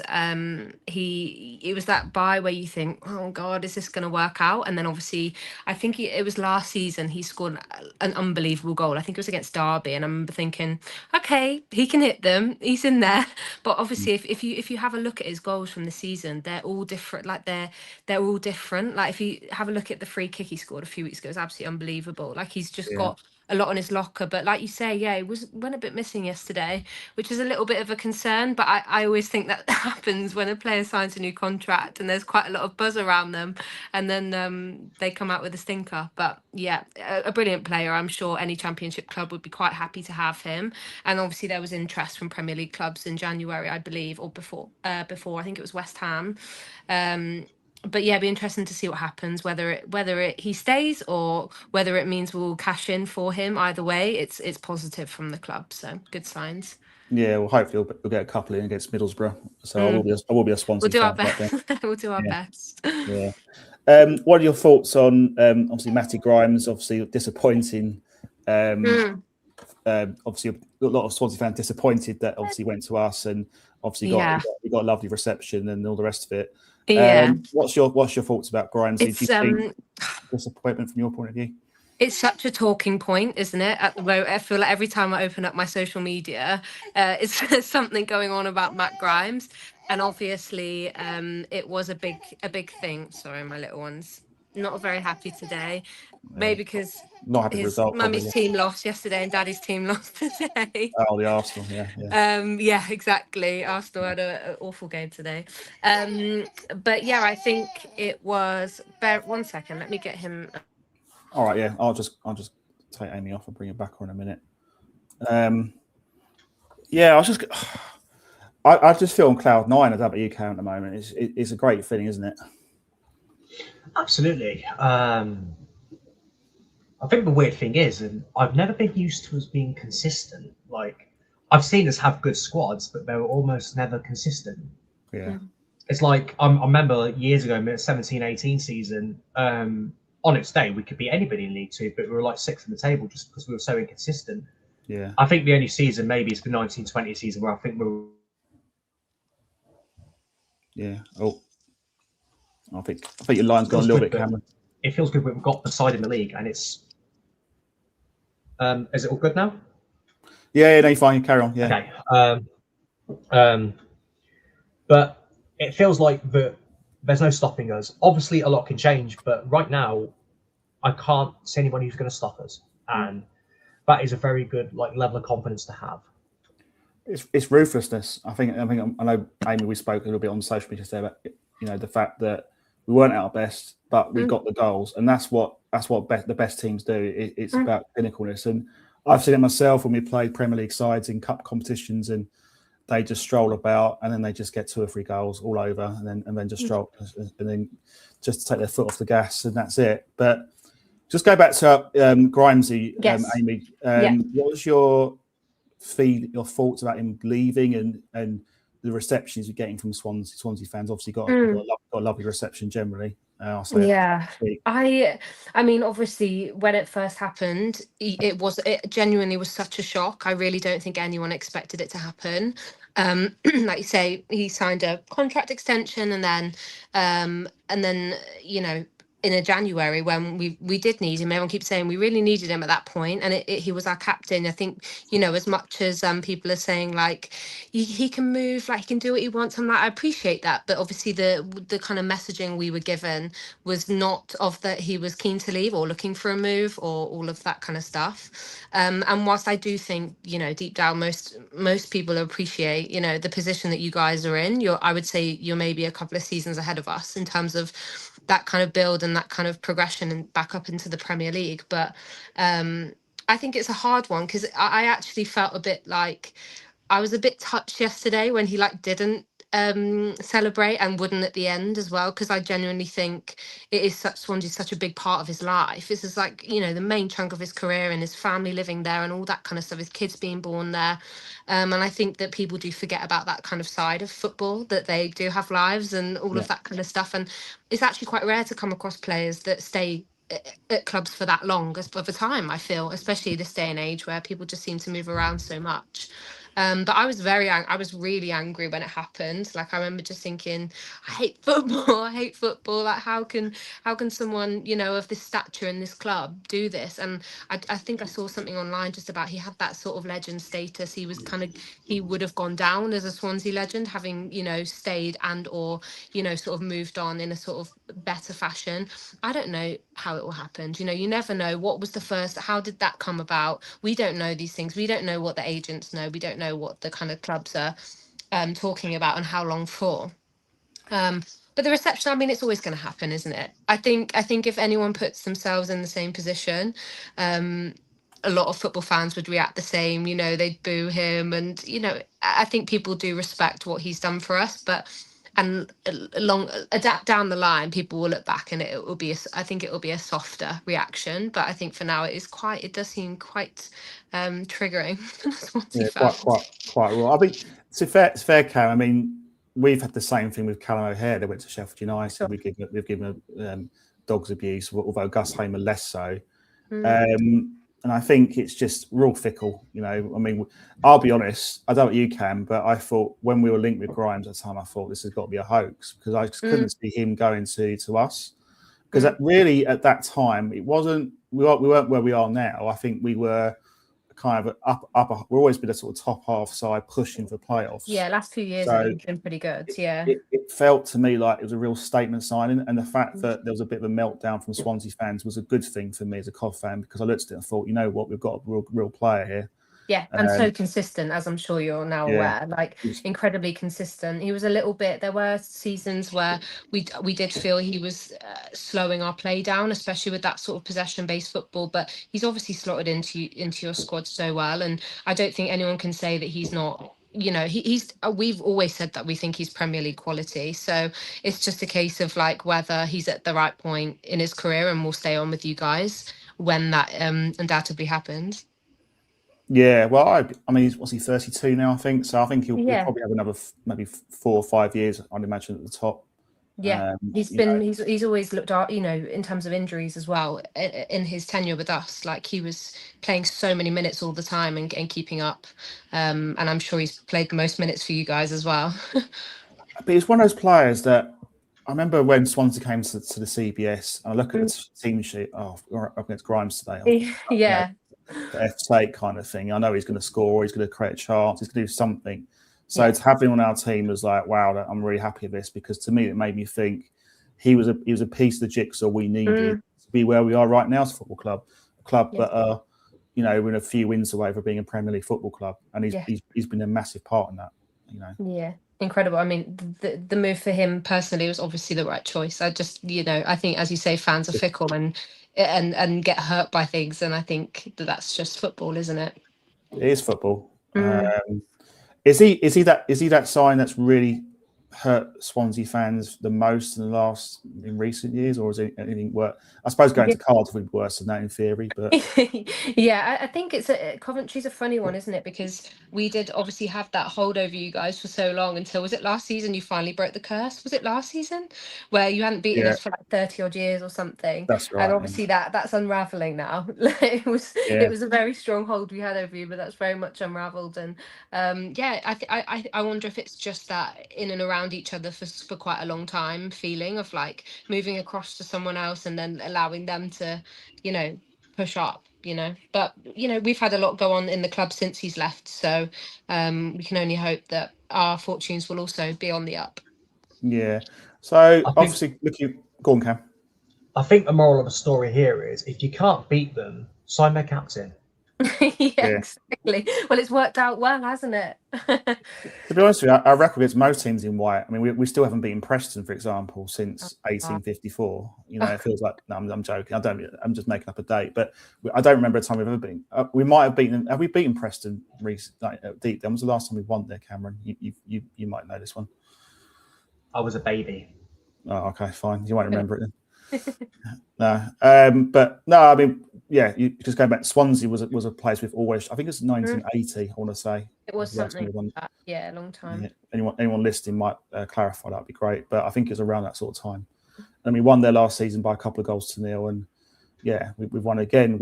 Speaker 4: it was that bye where you think, oh God, is this going to work out? And then obviously, I think it was last season he scored an unbelievable goal. I think it was against Derby, and I remember thinking, okay, he can hit them. He's in there. But obviously, if you have a look at his goals from the season, they're all different. Like they're all different. Like if you have a look at the free kick he scored a few weeks ago, it's absolutely unbelievable. Like he's just got a lot on his locker. But like you say, he went a bit missing yesterday, which is a little bit of a concern. But I always think that happens when a player signs a new contract and there's quite a lot of buzz around them, and then they come out with a stinker. But a brilliant player. I'm sure any Championship club would be quite happy to have him. And obviously there was interest from Premier League clubs in January, I believe, or before I think it was West Ham. But it'd be interesting to see what happens, whether he stays or whether it means we'll cash in for him. Either way, it's positive from the club, so good signs.
Speaker 2: Yeah, well, hopefully we'll get a couple in against Middlesbrough. So I will be a Swansea
Speaker 4: fan.
Speaker 2: We'll do our best.
Speaker 4: We'll do our best.
Speaker 2: Yeah. What are your thoughts on obviously Matty Grimes? Obviously disappointing obviously a lot of Swansea fans disappointed that obviously went to us and obviously got a lovely reception and all the rest of it. What's your thoughts about Grimes? Do you think disappointment from your point of view?
Speaker 4: It's such a talking point, isn't it? At the moment, I feel like every time I open up my social media, there's something going on about Matt Grimes, and obviously, it was a big thing. Sorry, my little one's not very happy today, maybe because
Speaker 2: not happy
Speaker 4: his
Speaker 2: result.
Speaker 4: mummy's team lost yesterday and daddy's team lost today.
Speaker 2: Oh, the Arsenal,
Speaker 4: yeah, exactly. Arsenal had an awful game today. But yeah, I think it was. Bear 1 second. Let me get him.
Speaker 2: All right, yeah. I'll just take Amy off and bring her back on in a minute. Yeah, I just feel on cloud nine about UK at the moment. It's a great feeling, isn't it?
Speaker 3: Absolutely. I think the weird thing is, and I've never been used to us being consistent. Like, I've seen us have good squads, but they were almost never consistent.
Speaker 2: Yeah.
Speaker 3: It's like, I remember years ago, 17-18 season, on its day, we could beat anybody in League Two, but we were like sixth in the table just because we were so inconsistent.
Speaker 2: Yeah.
Speaker 3: I think the only season maybe is the 19-20 season where I think we're.
Speaker 2: Yeah. Oh. I think your line's gone a little bit, Cameron.
Speaker 3: It feels good we've got the side in the league, and it's. Is it all good now?
Speaker 2: Yeah, no, you're fine. You carry on. Yeah.
Speaker 3: Okay. But it feels like there's no stopping us. Obviously, a lot can change, but right now, I can't see anyone who's going to stop us, and that is a very good level of confidence to have.
Speaker 2: It's ruthlessness. I know, Amy, we spoke a little bit on social media today about the fact that we weren't at our best, but we got the goals, and that's what the best teams do. It's about clinicalness, and I've seen it myself when we played Premier League sides in cup competitions, and they just stroll about, and then they just get 2 or 3 goals all over, and then just stroll, and then just take their foot off the gas, and that's it. But just go back to Grimesy, Amy. What was your thoughts about him leaving and the receptions you're getting from Swansea fans? Obviously, got a lovely reception generally.
Speaker 4: I mean, obviously, when it first happened, it genuinely was such a shock. I really don't think anyone expected it to happen. Like you say, he signed a contract extension, and then in a January when we did need him, everyone keeps saying we really needed him at that point, and he was our captain. I think, as much as people are saying he can move, he can do what he wants, I appreciate that, but obviously the kind of messaging we were given was not of that he was keen to leave or looking for a move or all of that kind of stuff. And whilst I do think deep down most people appreciate the position that you guys are in, I would say you're maybe a couple of seasons ahead of us in terms of that kind of build and that kind of progression and back up into the Premier League. But I think it's a hard one because I actually felt a bit I was a bit touched yesterday when he didn't celebrate and wouldn't at the end as well, because I genuinely think Swansea's such a big part of his life. This is the main chunk of his career and his family living there and all that kind of stuff, his kids being born there. And I think that people do forget about that kind of side of football, that they do have lives and all of that kind of stuff. And it's actually quite rare to come across players that stay at clubs for that long of a time, I feel, especially this day and age where people just seem to move around so much. But I was really angry when it happened. I remember just thinking, I hate football. How can someone, of this stature in this club do this? And I think I saw something online just about he had that sort of legend status. He was he would have gone down as a Swansea legend, having, stayed and or, sort of moved on in a sort of better fashion. I don't know how it all happened. You never know. What was the first? How did that come about? We don't know these things. We don't know what the agents know. We don't know what the kind of clubs are talking about and how long for. But the reception, I mean, it's always going to happen, isn't it? I think if anyone puts themselves in the same position, a lot of football fans would react the same. They'd boo him, and I think people do respect what he's done for us, but. And down the line, people will look back and it will be I think it will be a softer reaction. But I think for now it does seem quite triggering.
Speaker 2: Quite raw. I think it's fair, Cam. I mean, we've had the same thing with Callum O'Hare. They went to Sheffield United. Sure. We've given dogs abuse, although Gus Hamer less so. And I think it's just real fickle, you know. I mean, I'll be honest, I don't know what you can, but I thought when we were linked with Grimes at the time, I thought this has got to be a hoax because I just couldn't see him going to us. Because really at that time, it wasn't, we weren't where we are now. I think we were kind of we've always been a sort of top half side pushing for playoffs.
Speaker 4: Yeah, last few years I think it's been pretty good. Yeah.
Speaker 2: It felt to me like it was a real statement signing, and the fact that there was a bit of a meltdown from Swansea fans was a good thing for me as a COV fan because I looked at it and thought, you know what, we've got a real player here.
Speaker 4: Yeah, and so consistent, as I'm sure you're now aware, like incredibly consistent. He was a little bit, there were seasons where we did feel he was slowing our play down, especially with that sort of possession-based football, but he's obviously slotted into your squad so well, and I don't think anyone can say that he's not, you know, he's we've always said that we think he's Premier League quality, so it's just a case of like whether he's at the right point in his career and will stay on with you guys when that undoubtedly happens.
Speaker 2: Yeah, well, I mean, what's he, 32 now, I think. So I think he'll probably have another maybe 4 or 5 years, I'd imagine, at the top.
Speaker 4: Yeah, he's always looked at, you know, in terms of injuries as well, in his tenure with us. Like he was playing so many minutes all the time and keeping up. And I'm sure he's played the most minutes for you guys as well.
Speaker 2: But he's one of those players that I remember when Swansea came to the CBS, and I look at the team sheet, we're up against Grimes today.
Speaker 4: Yeah.
Speaker 2: For F's sake kind of thing. I know he's going to score, he's going to create a chance, he's going to do something. So to have him on our team was like, wow, I'm really happy with this, because to me it made me think he was a piece of the jigsaw we needed to be where we are right now as a football club. A club that you know, we're a few wins away from being a Premier League football club, and he's been a massive part in that, you know. Yeah.
Speaker 4: Incredible. I mean, the move for him personally was obviously the right choice. I just, you know, I think, as you say, fans are fickle and get hurt by things, and I think that's just football, isn't it?
Speaker 2: It is football. Is he that sign that's really hurt Swansea fans the most in recent years, or is it anything worse? I suppose going to Cardiff would be worse than that in theory, but
Speaker 4: yeah, I think Coventry's a funny one, isn't it? Because we did obviously have that hold over you guys for so long until, was it last season you finally broke the curse? Was it last season where you hadn't beaten us for like 30 odd years or something?
Speaker 2: That's right.
Speaker 4: And obviously that's unraveling now. It was a very strong hold we had over you, but that's very much unraveled. And I wonder if it's just that in and around each other for quite a long time feeling of like moving across to someone else and then allowing them to, you know, push up, you know. But you know, we've had a lot go on in the club since he's left, so we can only hope that our fortunes will also be on the up.
Speaker 2: Yeah, so obviously go on, Cam.
Speaker 3: I think the moral of the story here is, if you can't beat them, sign their captain.
Speaker 4: Exactly. Well, it's worked out well, hasn't it?
Speaker 2: To be honest with you, our record against most teams in white, I mean, we still haven't beaten Preston, for example, since 1854. You know, it feels like, no, I'm joking. I'm just making up a date, but I don't remember a time we've ever been. We might have beaten. Have we beaten Preston recently? Deep. When was the last time we won there, Cameron? You might know this one.
Speaker 3: I was a baby.
Speaker 2: Oh, okay, fine. You won't remember it then. No, but no, I mean, yeah, you just go back. Swansea was a place we've always. I think it's 1980. I want to say
Speaker 4: it was something like that. Yeah, a long time.
Speaker 2: Yeah. Anyone listening might clarify. That'd be great. But I think it's around that sort of time. And we won there last season by a couple of goals to nil, and yeah, we've won again.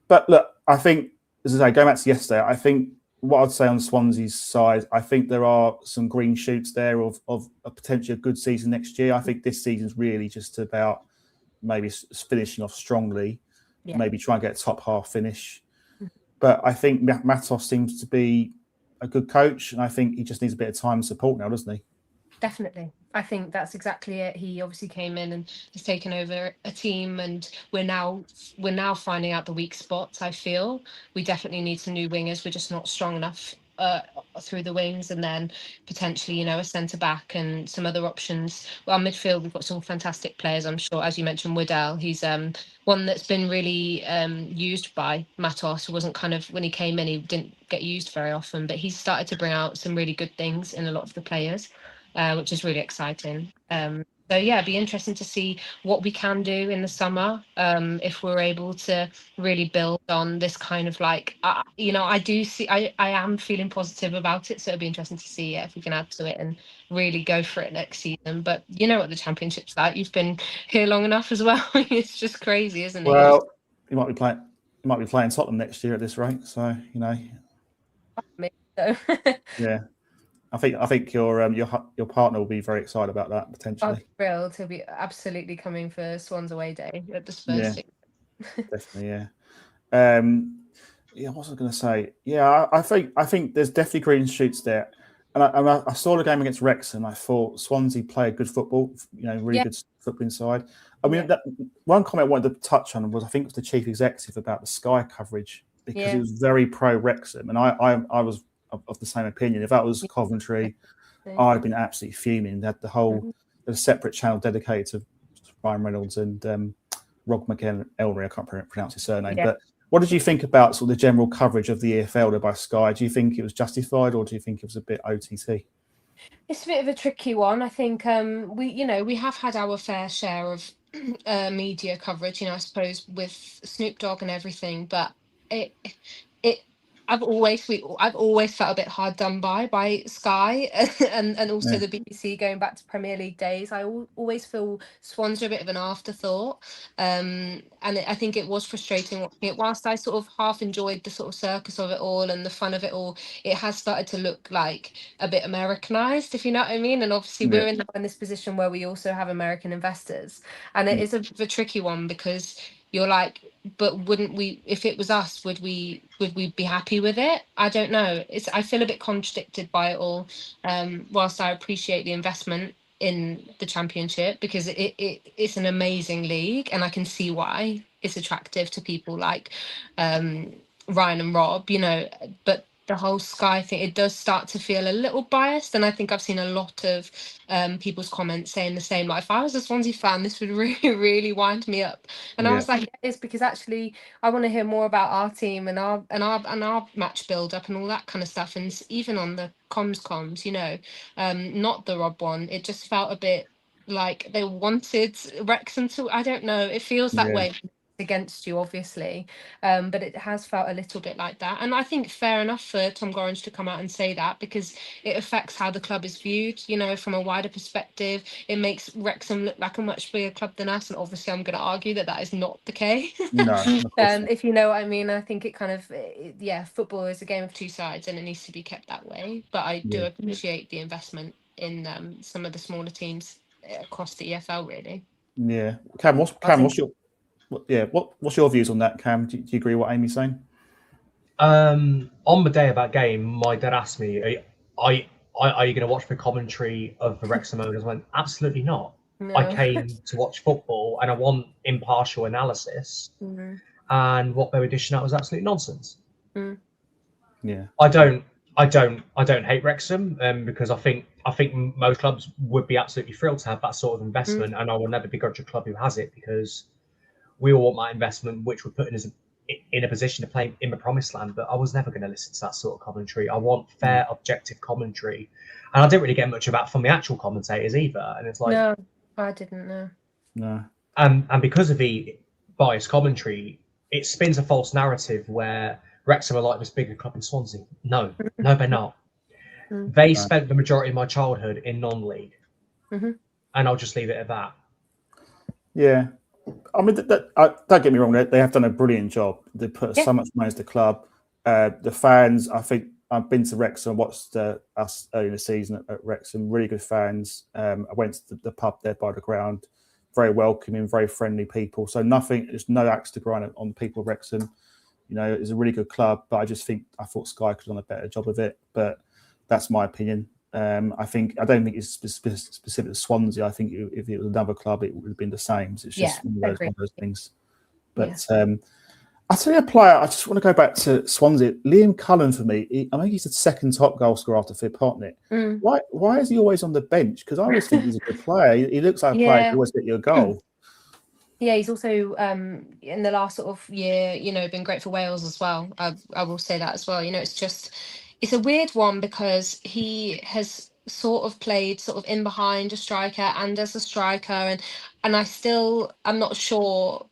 Speaker 2: But look, I think, as I say, going back to yesterday, I think what I'd say on Swansea's side, I think there are some green shoots there of a potentially good season next year. I think this season's really just about maybe finishing off strongly, maybe try and get a top half finish. But I think Matos seems to be a good coach, and I think he just needs a bit of time and support now, doesn't he?
Speaker 4: Definitely. I think that's exactly it. He obviously came in and has taken over a team, and we're now finding out the weak spots. I feel we definitely need some new wingers. We're just not strong enough through the wings, and then potentially, you know, a centre back and some other options. Well, midfield, we've got some fantastic players. I'm sure, as you mentioned, Woodell. He's one that's been really used by Matos. Who wasn't kind of, when he came in, he didn't get used very often, but he's started to bring out some really good things in a lot of the players. Which is really exciting. So yeah, it'd be interesting to see what we can do in the summer if we're able to really build on this kind of like, you know, I am feeling positive about it. So it'd be interesting to see if we can add to it and really go for it next season. But you know what the Championship's like. You've been here long enough as well. It's just crazy, isn't it?
Speaker 2: Well, you might be playing. might be playing Tottenham next year at this rate. So
Speaker 4: So.
Speaker 2: yeah. I think your partner will be very excited about that potentially.
Speaker 4: I'm thrilled. He'll be absolutely coming for Swans away day at the Spurs.
Speaker 2: Yeah, definitely. Yeah. What was I going to say? Yeah, I think there's definitely green shoots there. And I saw the game against Wrexham. I thought Swansea played good football. Really good football inside. I mean, that one comment I wanted to touch on was I think it was the chief executive about the Sky coverage because it was very pro Wrexham, and I was of the same opinion. If that was Coventry, I'd have been absolutely fuming. They had a separate channel dedicated to Ryan Reynolds and Rog McElroy. I can't pronounce his surname. But what did you think about sort of the general coverage of the EFL there by Sky? Do you think it was justified, or do you think it was a bit OTT?
Speaker 4: It's a bit of a tricky one. I think we have had our fair share of media coverage. I suppose with Snoop Dogg and everything, but I've always felt a bit hard done by Sky and also the BBC going back to Premier League days. I always feel Swans are a bit of an afterthought, and I think it was frustrating watching it. Whilst I sort of half enjoyed the sort of circus of it all and the fun of it all, it has started to look like a bit Americanized, if you know what I mean. And obviously we're in this position where we also have American investors, and it is a tricky one because you're like, but wouldn't we, if it was us, would we be happy with it? I don't know. I feel a bit contradicted by it all. Whilst I appreciate the investment in the Championship because it's an amazing league, and I can see why it's attractive to people like Ryan and Rob, but the whole Sky thing, it does start to feel a little biased, and I think I've seen a lot of people's comments saying the same. Like, if I was a Swansea fan, this would really, really wind me up. And I was like, it's because actually I want to hear more about our team and our match build up and all that kind of stuff. And even on the comms, not the Rob one, it just felt a bit like they wanted Wrexham to. I don't know. It feels that way against you, obviously, but it has felt a little bit like that, and I think fair enough for Tom Gorringe to come out and say that because it affects how the club is viewed, from a wider perspective. It makes Wrexham look like a much bigger club than us, and obviously I'm going to argue that is not the case.
Speaker 2: No,
Speaker 4: if you know what I mean. I think it kind of football is a game of two sides and it needs to be kept that way, but I do appreciate the investment in some of the smaller teams across the EFL, really.
Speaker 2: Cam, what's your views on that, Cam? Do you agree with what Amy's saying?
Speaker 3: On the day of that game, my dad asked me, are you going to watch the commentary of the Wrexham owners? I went, absolutely not. No. I came to watch football and I want impartial analysis. And what they were dishing out was absolute nonsense. I don't hate Wrexham because I think most clubs would be absolutely thrilled to have that sort of investment, and I will never begrudge a club who has it because we all want that investment, which would put us in a position to play in the promised land. But I was never going to listen to that sort of commentary. I want fair, objective commentary, and I didn't really get much of that from the actual commentators either. And it's like,
Speaker 4: no, I didn't know.
Speaker 2: No.
Speaker 3: And because of the biased commentary, it spins a false narrative where Wrexham are like this bigger club in Swansea. No, they're not. They spent the majority of my childhood in non-league, and I'll just leave it at that.
Speaker 2: Yeah. I mean, don't get me wrong. They have done a brilliant job. They put so much money into the club. The fans, I think, I've been to Wrexham, watched us early in the season at Wrexham. Really good fans. I went to the pub there by the ground. Very welcoming, very friendly people. So there's no axe to grind on the people of Wrexham. It's a really good club, but I thought Sky could have done a better job of it. But that's my opinion. I don't think it's specific to Swansea. I think if it was another club, it would have been the same. It's just one of those things. But I'll tell you a player. I just want to go back to Swansea. Liam Cullen, for me, I think he's the second top goal scorer after Phil Potnick. Why is he always on the bench? Because I always think he's a good player. He looks like a player who always get you a goal.
Speaker 4: Yeah, he's also in the last sort of year, been great for Wales as well. I will say that as well. It's a weird one because he has sort of played sort of in behind a striker and as a striker, and I'm not sure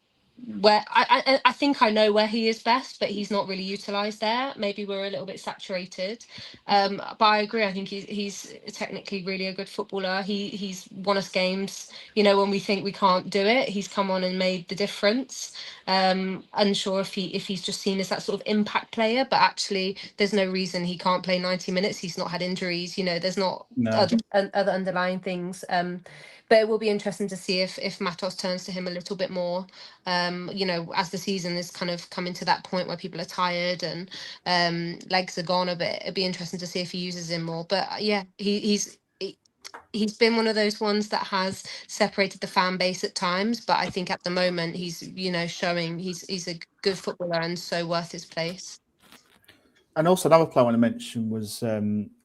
Speaker 4: where I think I know where he is best, but he's not really utilised there. Maybe we're a little bit saturated. But I agree. I think he's technically really a good footballer. He's won us games. You know, when we think we can't do it, he's come on and made the difference. Unsure if he's just seen as that sort of impact player, but actually there's no reason he can't play 90 minutes. He's not had injuries. You know, there's not other underlying things. But it will be interesting to see if Matos turns to him a little bit more. You know, as the season is kind of coming to that point where people are tired and legs are gone a bit, it'd be interesting to see if he uses him more. But yeah, he's been one of those ones that has separated the fan base at times. But I think at the moment he's, you know, showing he's a good footballer and so worth his place.
Speaker 2: And also another player I want to mention was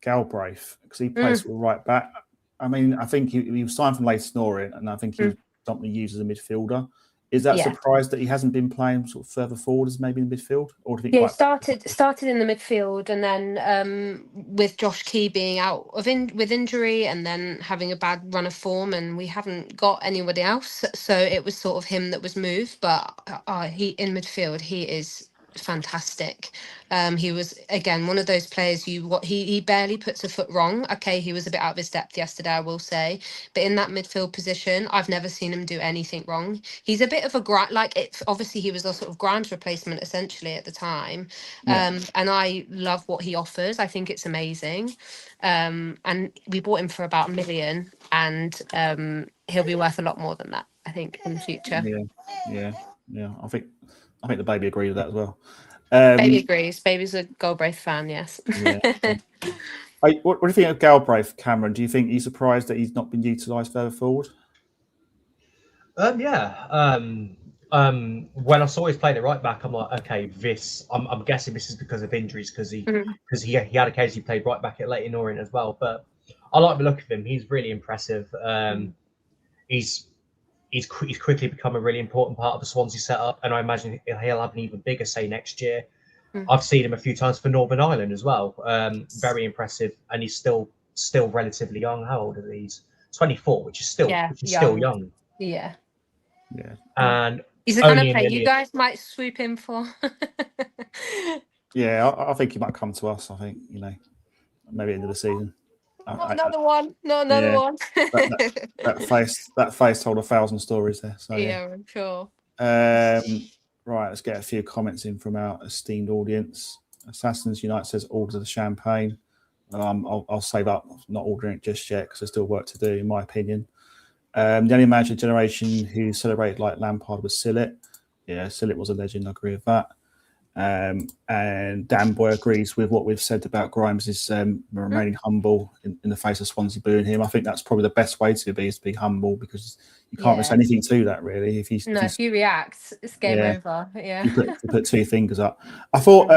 Speaker 2: Galbraith, because he plays for right back. I mean, I think he was signed from Leyton Orient, and I think he was something used as a midfielder. Is that surprised that he hasn't been playing sort of further forward as maybe in the midfield? Or do you think
Speaker 4: he started in the midfield, and then with Josh Key being out with injury and then having a bad run of form, and we haven't got anybody else, so it was sort of him that was moved. But he in midfield, he is fantastic. He was again one of those players he barely puts a foot wrong. Okay, he was a bit out of his depth yesterday, I will say, but in that midfield position I've never seen him do anything wrong. He's a bit of a obviously he was a sort of Grimes replacement essentially at the time. And I love what he offers. I think it's amazing. And we bought him for about $1 million, and he'll be worth a lot more than that, I think, in the future.
Speaker 2: Yeah. I think the baby agreed with that as well.
Speaker 4: Baby agrees. Baby's a Galbraith fan, yes.
Speaker 2: What do you think of Galbraith, Cameron? Do you think he's surprised that he's not been utilised further forward?
Speaker 3: When I saw he's playing at right back, I'm like, okay, I'm guessing this is because of injuries, because he had occasionally played right back at Leyton Orient as well. But I like the look of him. He's really impressive. He's quickly become a really important part of the Swansea setup, and I imagine he'll have an even bigger say next year. I've seen him a few times for Northern Ireland as well. Very impressive, and he's still relatively young. How old are these? 24, which is still young.
Speaker 4: Yeah.
Speaker 3: And
Speaker 4: he's the kind of player you guys might swoop in for.
Speaker 2: Yeah, I think he might come to us. I think, you know, maybe end of the season.
Speaker 4: Not another one.
Speaker 2: That face told 1,000 stories there. So
Speaker 4: yeah, I'm sure.
Speaker 2: Right, let's get a few comments in from our esteemed audience. Assassins Unite says order the champagne. I'll save up not ordering it just yet because there's still work to do, in my opinion. The only manager generation who celebrated like Lampard was Sillett. Yeah, Sillett was a legend. I agree with that. And Dan Boy agrees with what we've said about Grimes is remaining humble in the face of Swansea booing him. I think that's probably the best way to be humble, because you can't say anything to that really. If you react,
Speaker 4: it's game over. Yeah,
Speaker 2: you put two fingers up. I thought.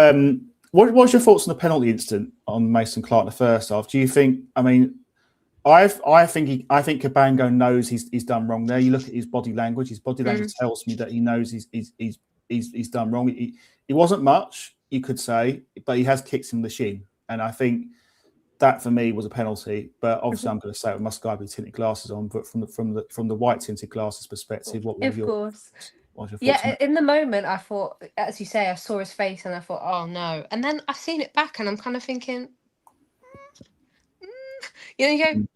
Speaker 2: What was your thoughts on the penalty incident on Mason Clark in the first half? Do you think? I mean, I think Cabango knows he's done wrong there. You look at his body language. His body language tells me that he knows he's done wrong. It wasn't much, you could say, but he has kicked him in the shin, and I think that for me was a penalty. But obviously, I'm going to say it must go with tinted glasses on. But from the white tinted glasses perspective, what was your thoughts?
Speaker 4: Yeah, in the moment, I thought, as you say, I saw his face and I thought, oh no, and then I've seen it back and I'm kind of thinking, you go,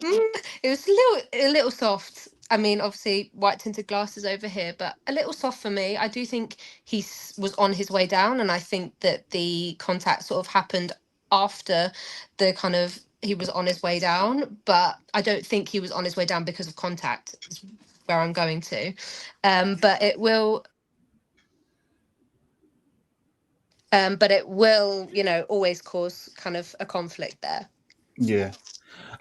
Speaker 4: it was a little soft. I mean, obviously, white tinted glasses over here, but a little soft for me. I do think he was on his way down, and I think that the contact sort of happened after the kind of he was on his way down, but I don't think he was on his way down because of contact. Is where I'm going to, but it will. Always cause kind of a conflict there.
Speaker 2: Yeah,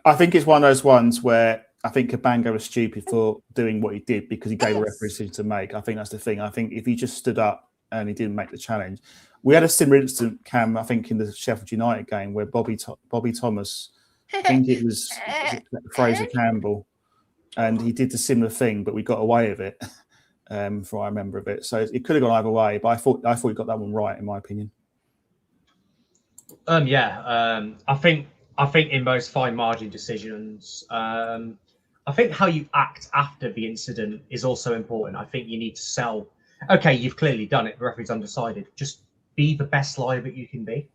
Speaker 2: I think it's one of those ones where I think Cabango was stupid for doing what he did because he gave a referee decision to make. I think that's the thing. I think if he just stood up and he didn't make the challenge, we had a similar incident, Cam, I think in the Sheffield United game where Bobby Thomas, I think it was Fraser Campbell, and he did the similar thing, but we got away with it. From what I remember of it, so it could have gone either way. But I thought he got that one right, in my opinion.
Speaker 3: I think in most fine margin decisions, I think how you act after the incident is also important. I think you need to sell okay, you've clearly done it. The referee's undecided. Just be the best liar that you can be.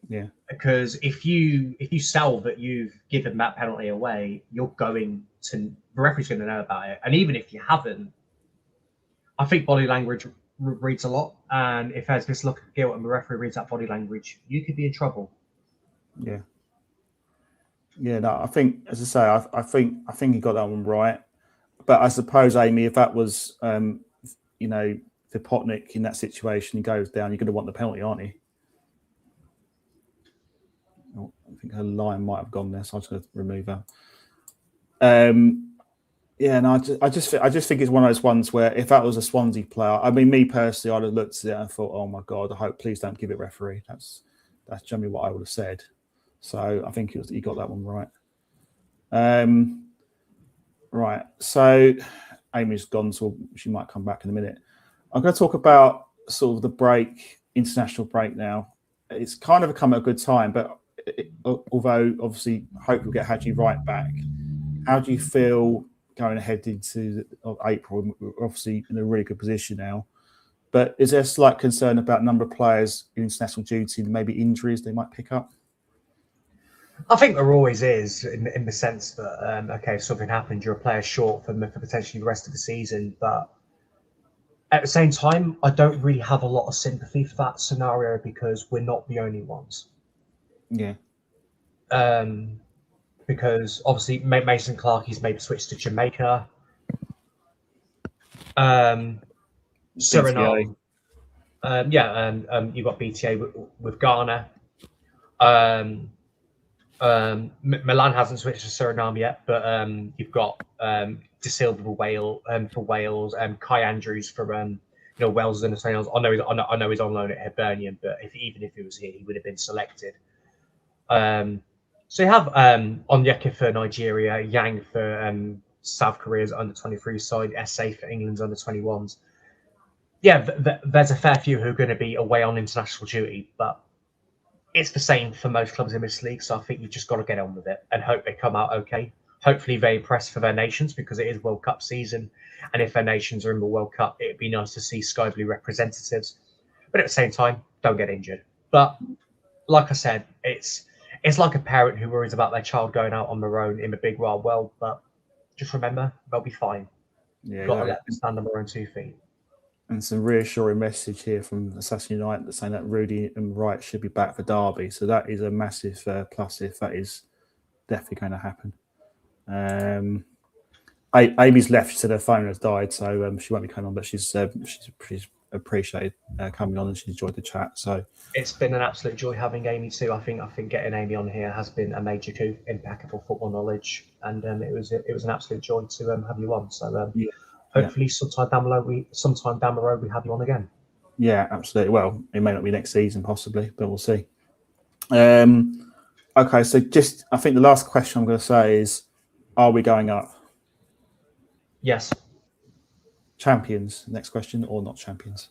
Speaker 2: Yeah.
Speaker 3: Because if you sell that you've given that penalty away, the referee's going to know about it. And even if you haven't, I think body language reads a lot. And if there's this look of guilt and the referee reads that body language, you could be in trouble.
Speaker 2: Yeah. Yeah. No, I think, as I say, I think he got that one right. But I suppose, Amy, if that was, Vipotnik in that situation, he goes down, you're going to want the penalty, aren't you? Oh, I think her line might have gone there, so I'm just going to remove her. I just think it's one of those ones where if that was a Swansea player, I mean, me personally, I'd have looked at it and thought, oh my God, I hope, please don't give it, referee. That's generally what I would have said. So I think he got that one right. Right. So Amy's gone, so she might come back in a minute. I'm going to talk about sort of the international break now. It's kind of come at a good time, but although obviously hope we'll get Hadji right back. How do you feel going ahead into April? We're obviously in a really good position now, but is there a slight concern about number of players in international duty and maybe injuries they might pick up?
Speaker 3: I think there always is, in the sense that if something happened, you're a player short for potentially the rest of the season. But at the same time, I don't really have a lot of sympathy for that scenario because we're not the only ones.
Speaker 2: Yeah.
Speaker 3: Because obviously Mason Clark, he's maybe switched to Jamaica. Suriname. You've got BTA with Ghana. Milan hasn't switched to Suriname yet, but you've got De Silva for Wales, Kai Andrews for Wales and the Nationals. I know he's on loan at Hibernian, but even if he was here, he would have been selected. So you have Onyeka for Nigeria, Yang for South Korea's under-23 side, SA for England's under-21s. Yeah, there's a fair few who are going to be away on international duty, but it's the same for most clubs in this league. So I think you've just got to get on with it and hope they come out okay. Hopefully they impress for their nations because it is World Cup season. And if their nations are in the World Cup, it'd be nice to see Sky Blue representatives. But at the same time, don't get injured. But like I said, it's like a parent who worries about their child going out on their own in the big wild world. But just remember, they'll be fine.
Speaker 2: Yeah,
Speaker 3: Got to let them stand on their own 2 feet.
Speaker 2: And some reassuring message here from Assassin United that's saying that Rudy and Wright should be back for Derby. So that is a massive plus if that is definitely going to happen. Amy's left, so her phone has died, so she won't be coming on, but she's appreciated coming on and she enjoyed the chat. So
Speaker 3: it's been an absolute joy having Amy too. I think getting Amy on here has been a major coup, impeccable football knowledge, and it was an absolute joy to have you on. So hopefully sometime down the road we have you on again.
Speaker 2: Yeah, absolutely. Well, it may not be next season possibly, but we'll see. Okay, so I think the last question I'm going to say is, are we going up?
Speaker 3: Yes.
Speaker 2: Champions, next question, or not champions?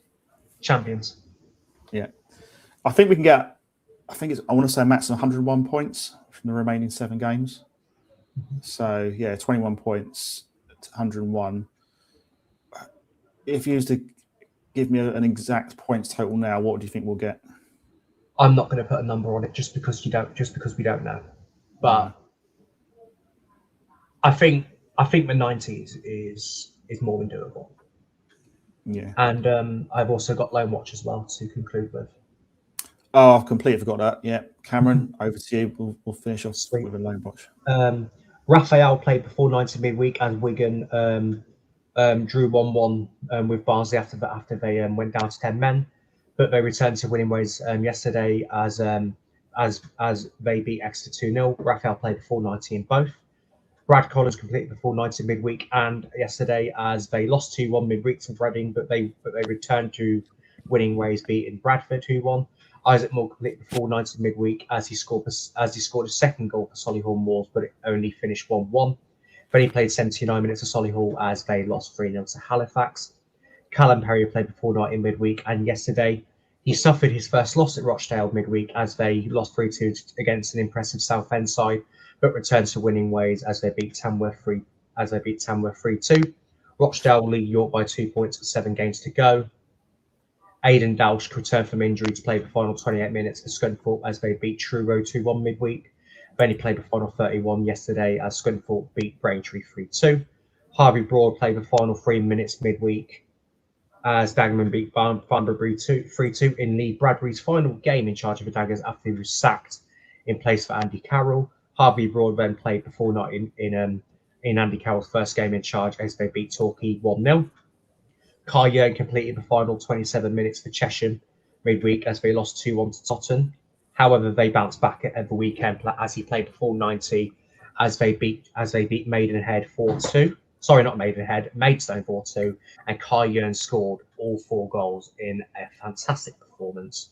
Speaker 3: Champions.
Speaker 2: Yeah. I think we can get, I want to say maximum 101 points from the remaining 7 games. So, 21 points to 101. If you used to give me an exact points total now, what do you think we'll get?
Speaker 3: I'm not going to put a number on it just because we don't know. But I think the 90s is more than doable.
Speaker 2: Yeah.
Speaker 3: And I've also got Loan Watch as well to conclude with.
Speaker 2: Oh, I've completely forgot that. Yeah. Cameron, over to you. We'll finish off with a Loan Watch.
Speaker 3: Raphael played before 90 midweek as Wigan drew 1-1 with Barnsley after they went down to 10 men. But they returned to winning ways yesterday as they beat Exeter 2-0. Raphael played before 90 in both. Brad Collins completed the full 90 midweek and yesterday as they lost 2-1 midweek to Reading, but they returned to winning ways, beating Bradford 2-1. Isaac Moore completed the full 90 midweek as he scored a second goal for Solihull Moors, but it only finished 1-1. Then he played 79 minutes for Solihull as they lost 3-0 to Halifax. Callum Perry played before 90 midweek, and yesterday he suffered his first loss at Rochdale midweek as they lost 3-2 against an impressive Southend side, but returned to winning ways as they beat Tamworth 3-2. Rochdale lead York by 2 points with 7 games to go. Aidan Dalsh returned from injury to play the final 28 minutes for Scunthorpe as they beat Truro 2-1 midweek. Benny played the final 31 yesterday as Scunthorpe beat Braintree 3-2. Harvey Broad played the final 3 minutes midweek as Dagenham beat Banbury 3-2 in Lee Bradbury's final game in charge of the Daggers after he was sacked in place for Andy Carroll. Harvey Broad then played the full night in Andy Carroll's first game in charge as they beat Torquay 1-0. Kai Yearn completed the final 27 minutes for Chesham midweek as they lost 2-1 to Totton. However, they bounced back at the weekend as he played the full 90 as they beat Maidenhead 4-2. Sorry, not Maidenhead, Maidstone 4-2, and Kai Yearn scored all 4 goals in a fantastic performance.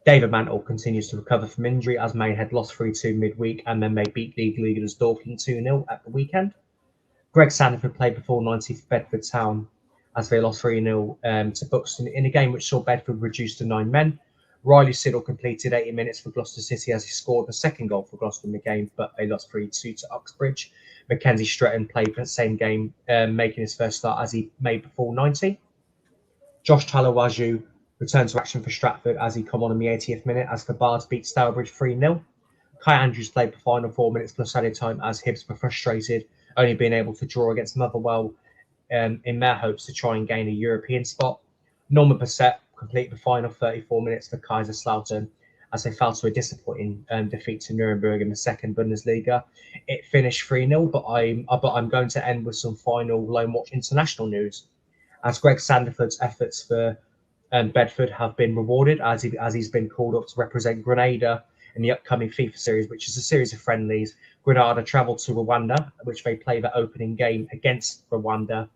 Speaker 3: David Mantle continues to recover from injury as Maidenhead lost 3-2 midweek and then they beat league leaders Dorking 2-0 at the weekend. Greg Sandiford played the full 90 for Bedford Town as they lost 3-0 to Buxton in a game which saw Bedford reduced to 9 men. Riley Siddle completed 80 minutes for Gloucester City as he scored the second goal for Gloucester in the game, but they lost 3-2 to Uxbridge. Mackenzie Stretton played the same game, making his first start as he made the full 90. Josh Talawaju returned to action for Stratford as he come on in the 80th minute as the Bards beat Stourbridge 3-0. Kai Andrews played the final 4 minutes plus added time as Hibs were frustrated, only being able to draw against Motherwell in their hopes to try and gain a European spot. Norman Bissett completed the final 34 minutes for Kaiserslautern as they fell to a disappointing defeat to Nuremberg in the second Bundesliga. It finished 3-0, but I'm going to end with some final Lone Watch international news as Greg Sandiford's efforts for Bedford have been rewarded as he's been called up to represent Grenada in the upcoming FIFA series, which is a series of friendlies. Grenada travelled to Rwanda, which they play the opening game against Rwanda,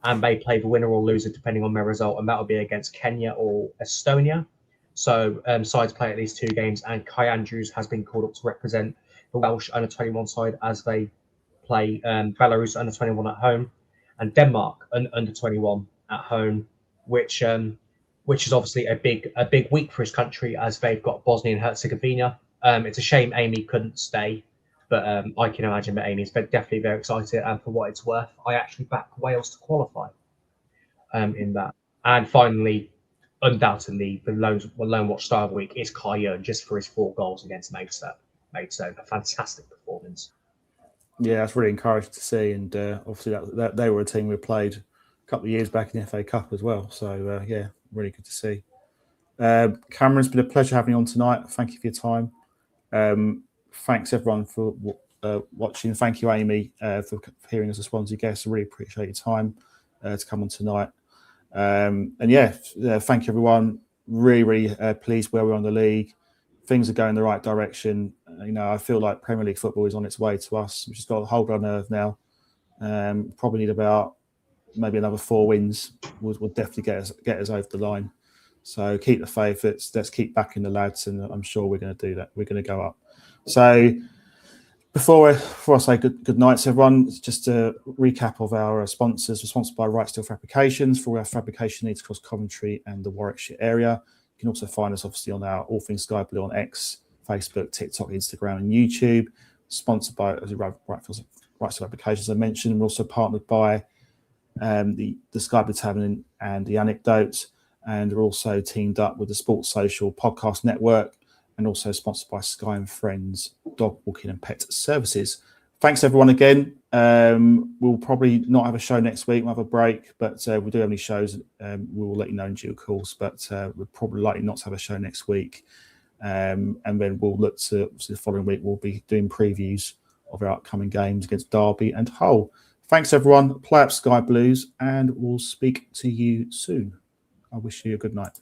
Speaker 3: and they play the winner or loser depending on their result, and that will be against Kenya or Estonia. So sides play at least 2 games, and Kai Andrews has been called up to represent the Welsh under-21 side as they play Belarus under-21 at home and Denmark under-21 at home, which is obviously a big week for his country as they've got Bosnia and Herzegovina. It's a shame Amy couldn't stay, but I can imagine that Amy's definitely very excited. And for what it's worth, I actually back Wales to qualify in that. And finally, undoubtedly, the Lone Watch Star of the Week is Kai Yearn just for his 4 goals against Maidstone. A fantastic performance.
Speaker 2: Yeah, that's really encouraging to see. And obviously, that they were a team we played a couple of years back in the FA Cup as well. So, yeah, really good to see. Cameron, it's been a pleasure having you on tonight. Thank you for your time. Thanks, everyone, for watching. Thank you, Amy, for hearing as a Swansea guest. I really appreciate your time to come on tonight. And yeah, thank you, everyone. Really pleased where we're on the league. Things are going the right direction. I feel like Premier League football is on its way to us. We've just got to hold our nerve now. Probably need about maybe another 4 wins. Will definitely get us over the line. So keep the faith. Let's keep backing the lads, and I'm sure we're going to do that. We're going to go up. So before I say good nights, everyone, just a recap of our sponsors. We're sponsored by Right Steel Fabrications for all our fabrication needs across Coventry and the Warwickshire area. You can also find us obviously on our All Things Sky Blue on X, Facebook, TikTok, Instagram, and YouTube. Sponsored by Right Steel Fabrications, as I mentioned. We're also partnered by the Sky Blue Tavern and the Anecdotes, and we're also teamed up with the Sports Social Podcast Network, and also sponsored by Sky and Friends Dog Walking and Pet Services. Thanks, everyone, again. We'll probably not have a show next week. We'll have a break, but we do have any shows. We will let you know in due course, but we're probably likely not to have a show next week. And then we'll look to, obviously, the following week, we'll be doing previews of our upcoming games against Derby and Hull. Thanks, everyone. Play up Sky Blues, and we'll speak to you soon. I wish you a good night.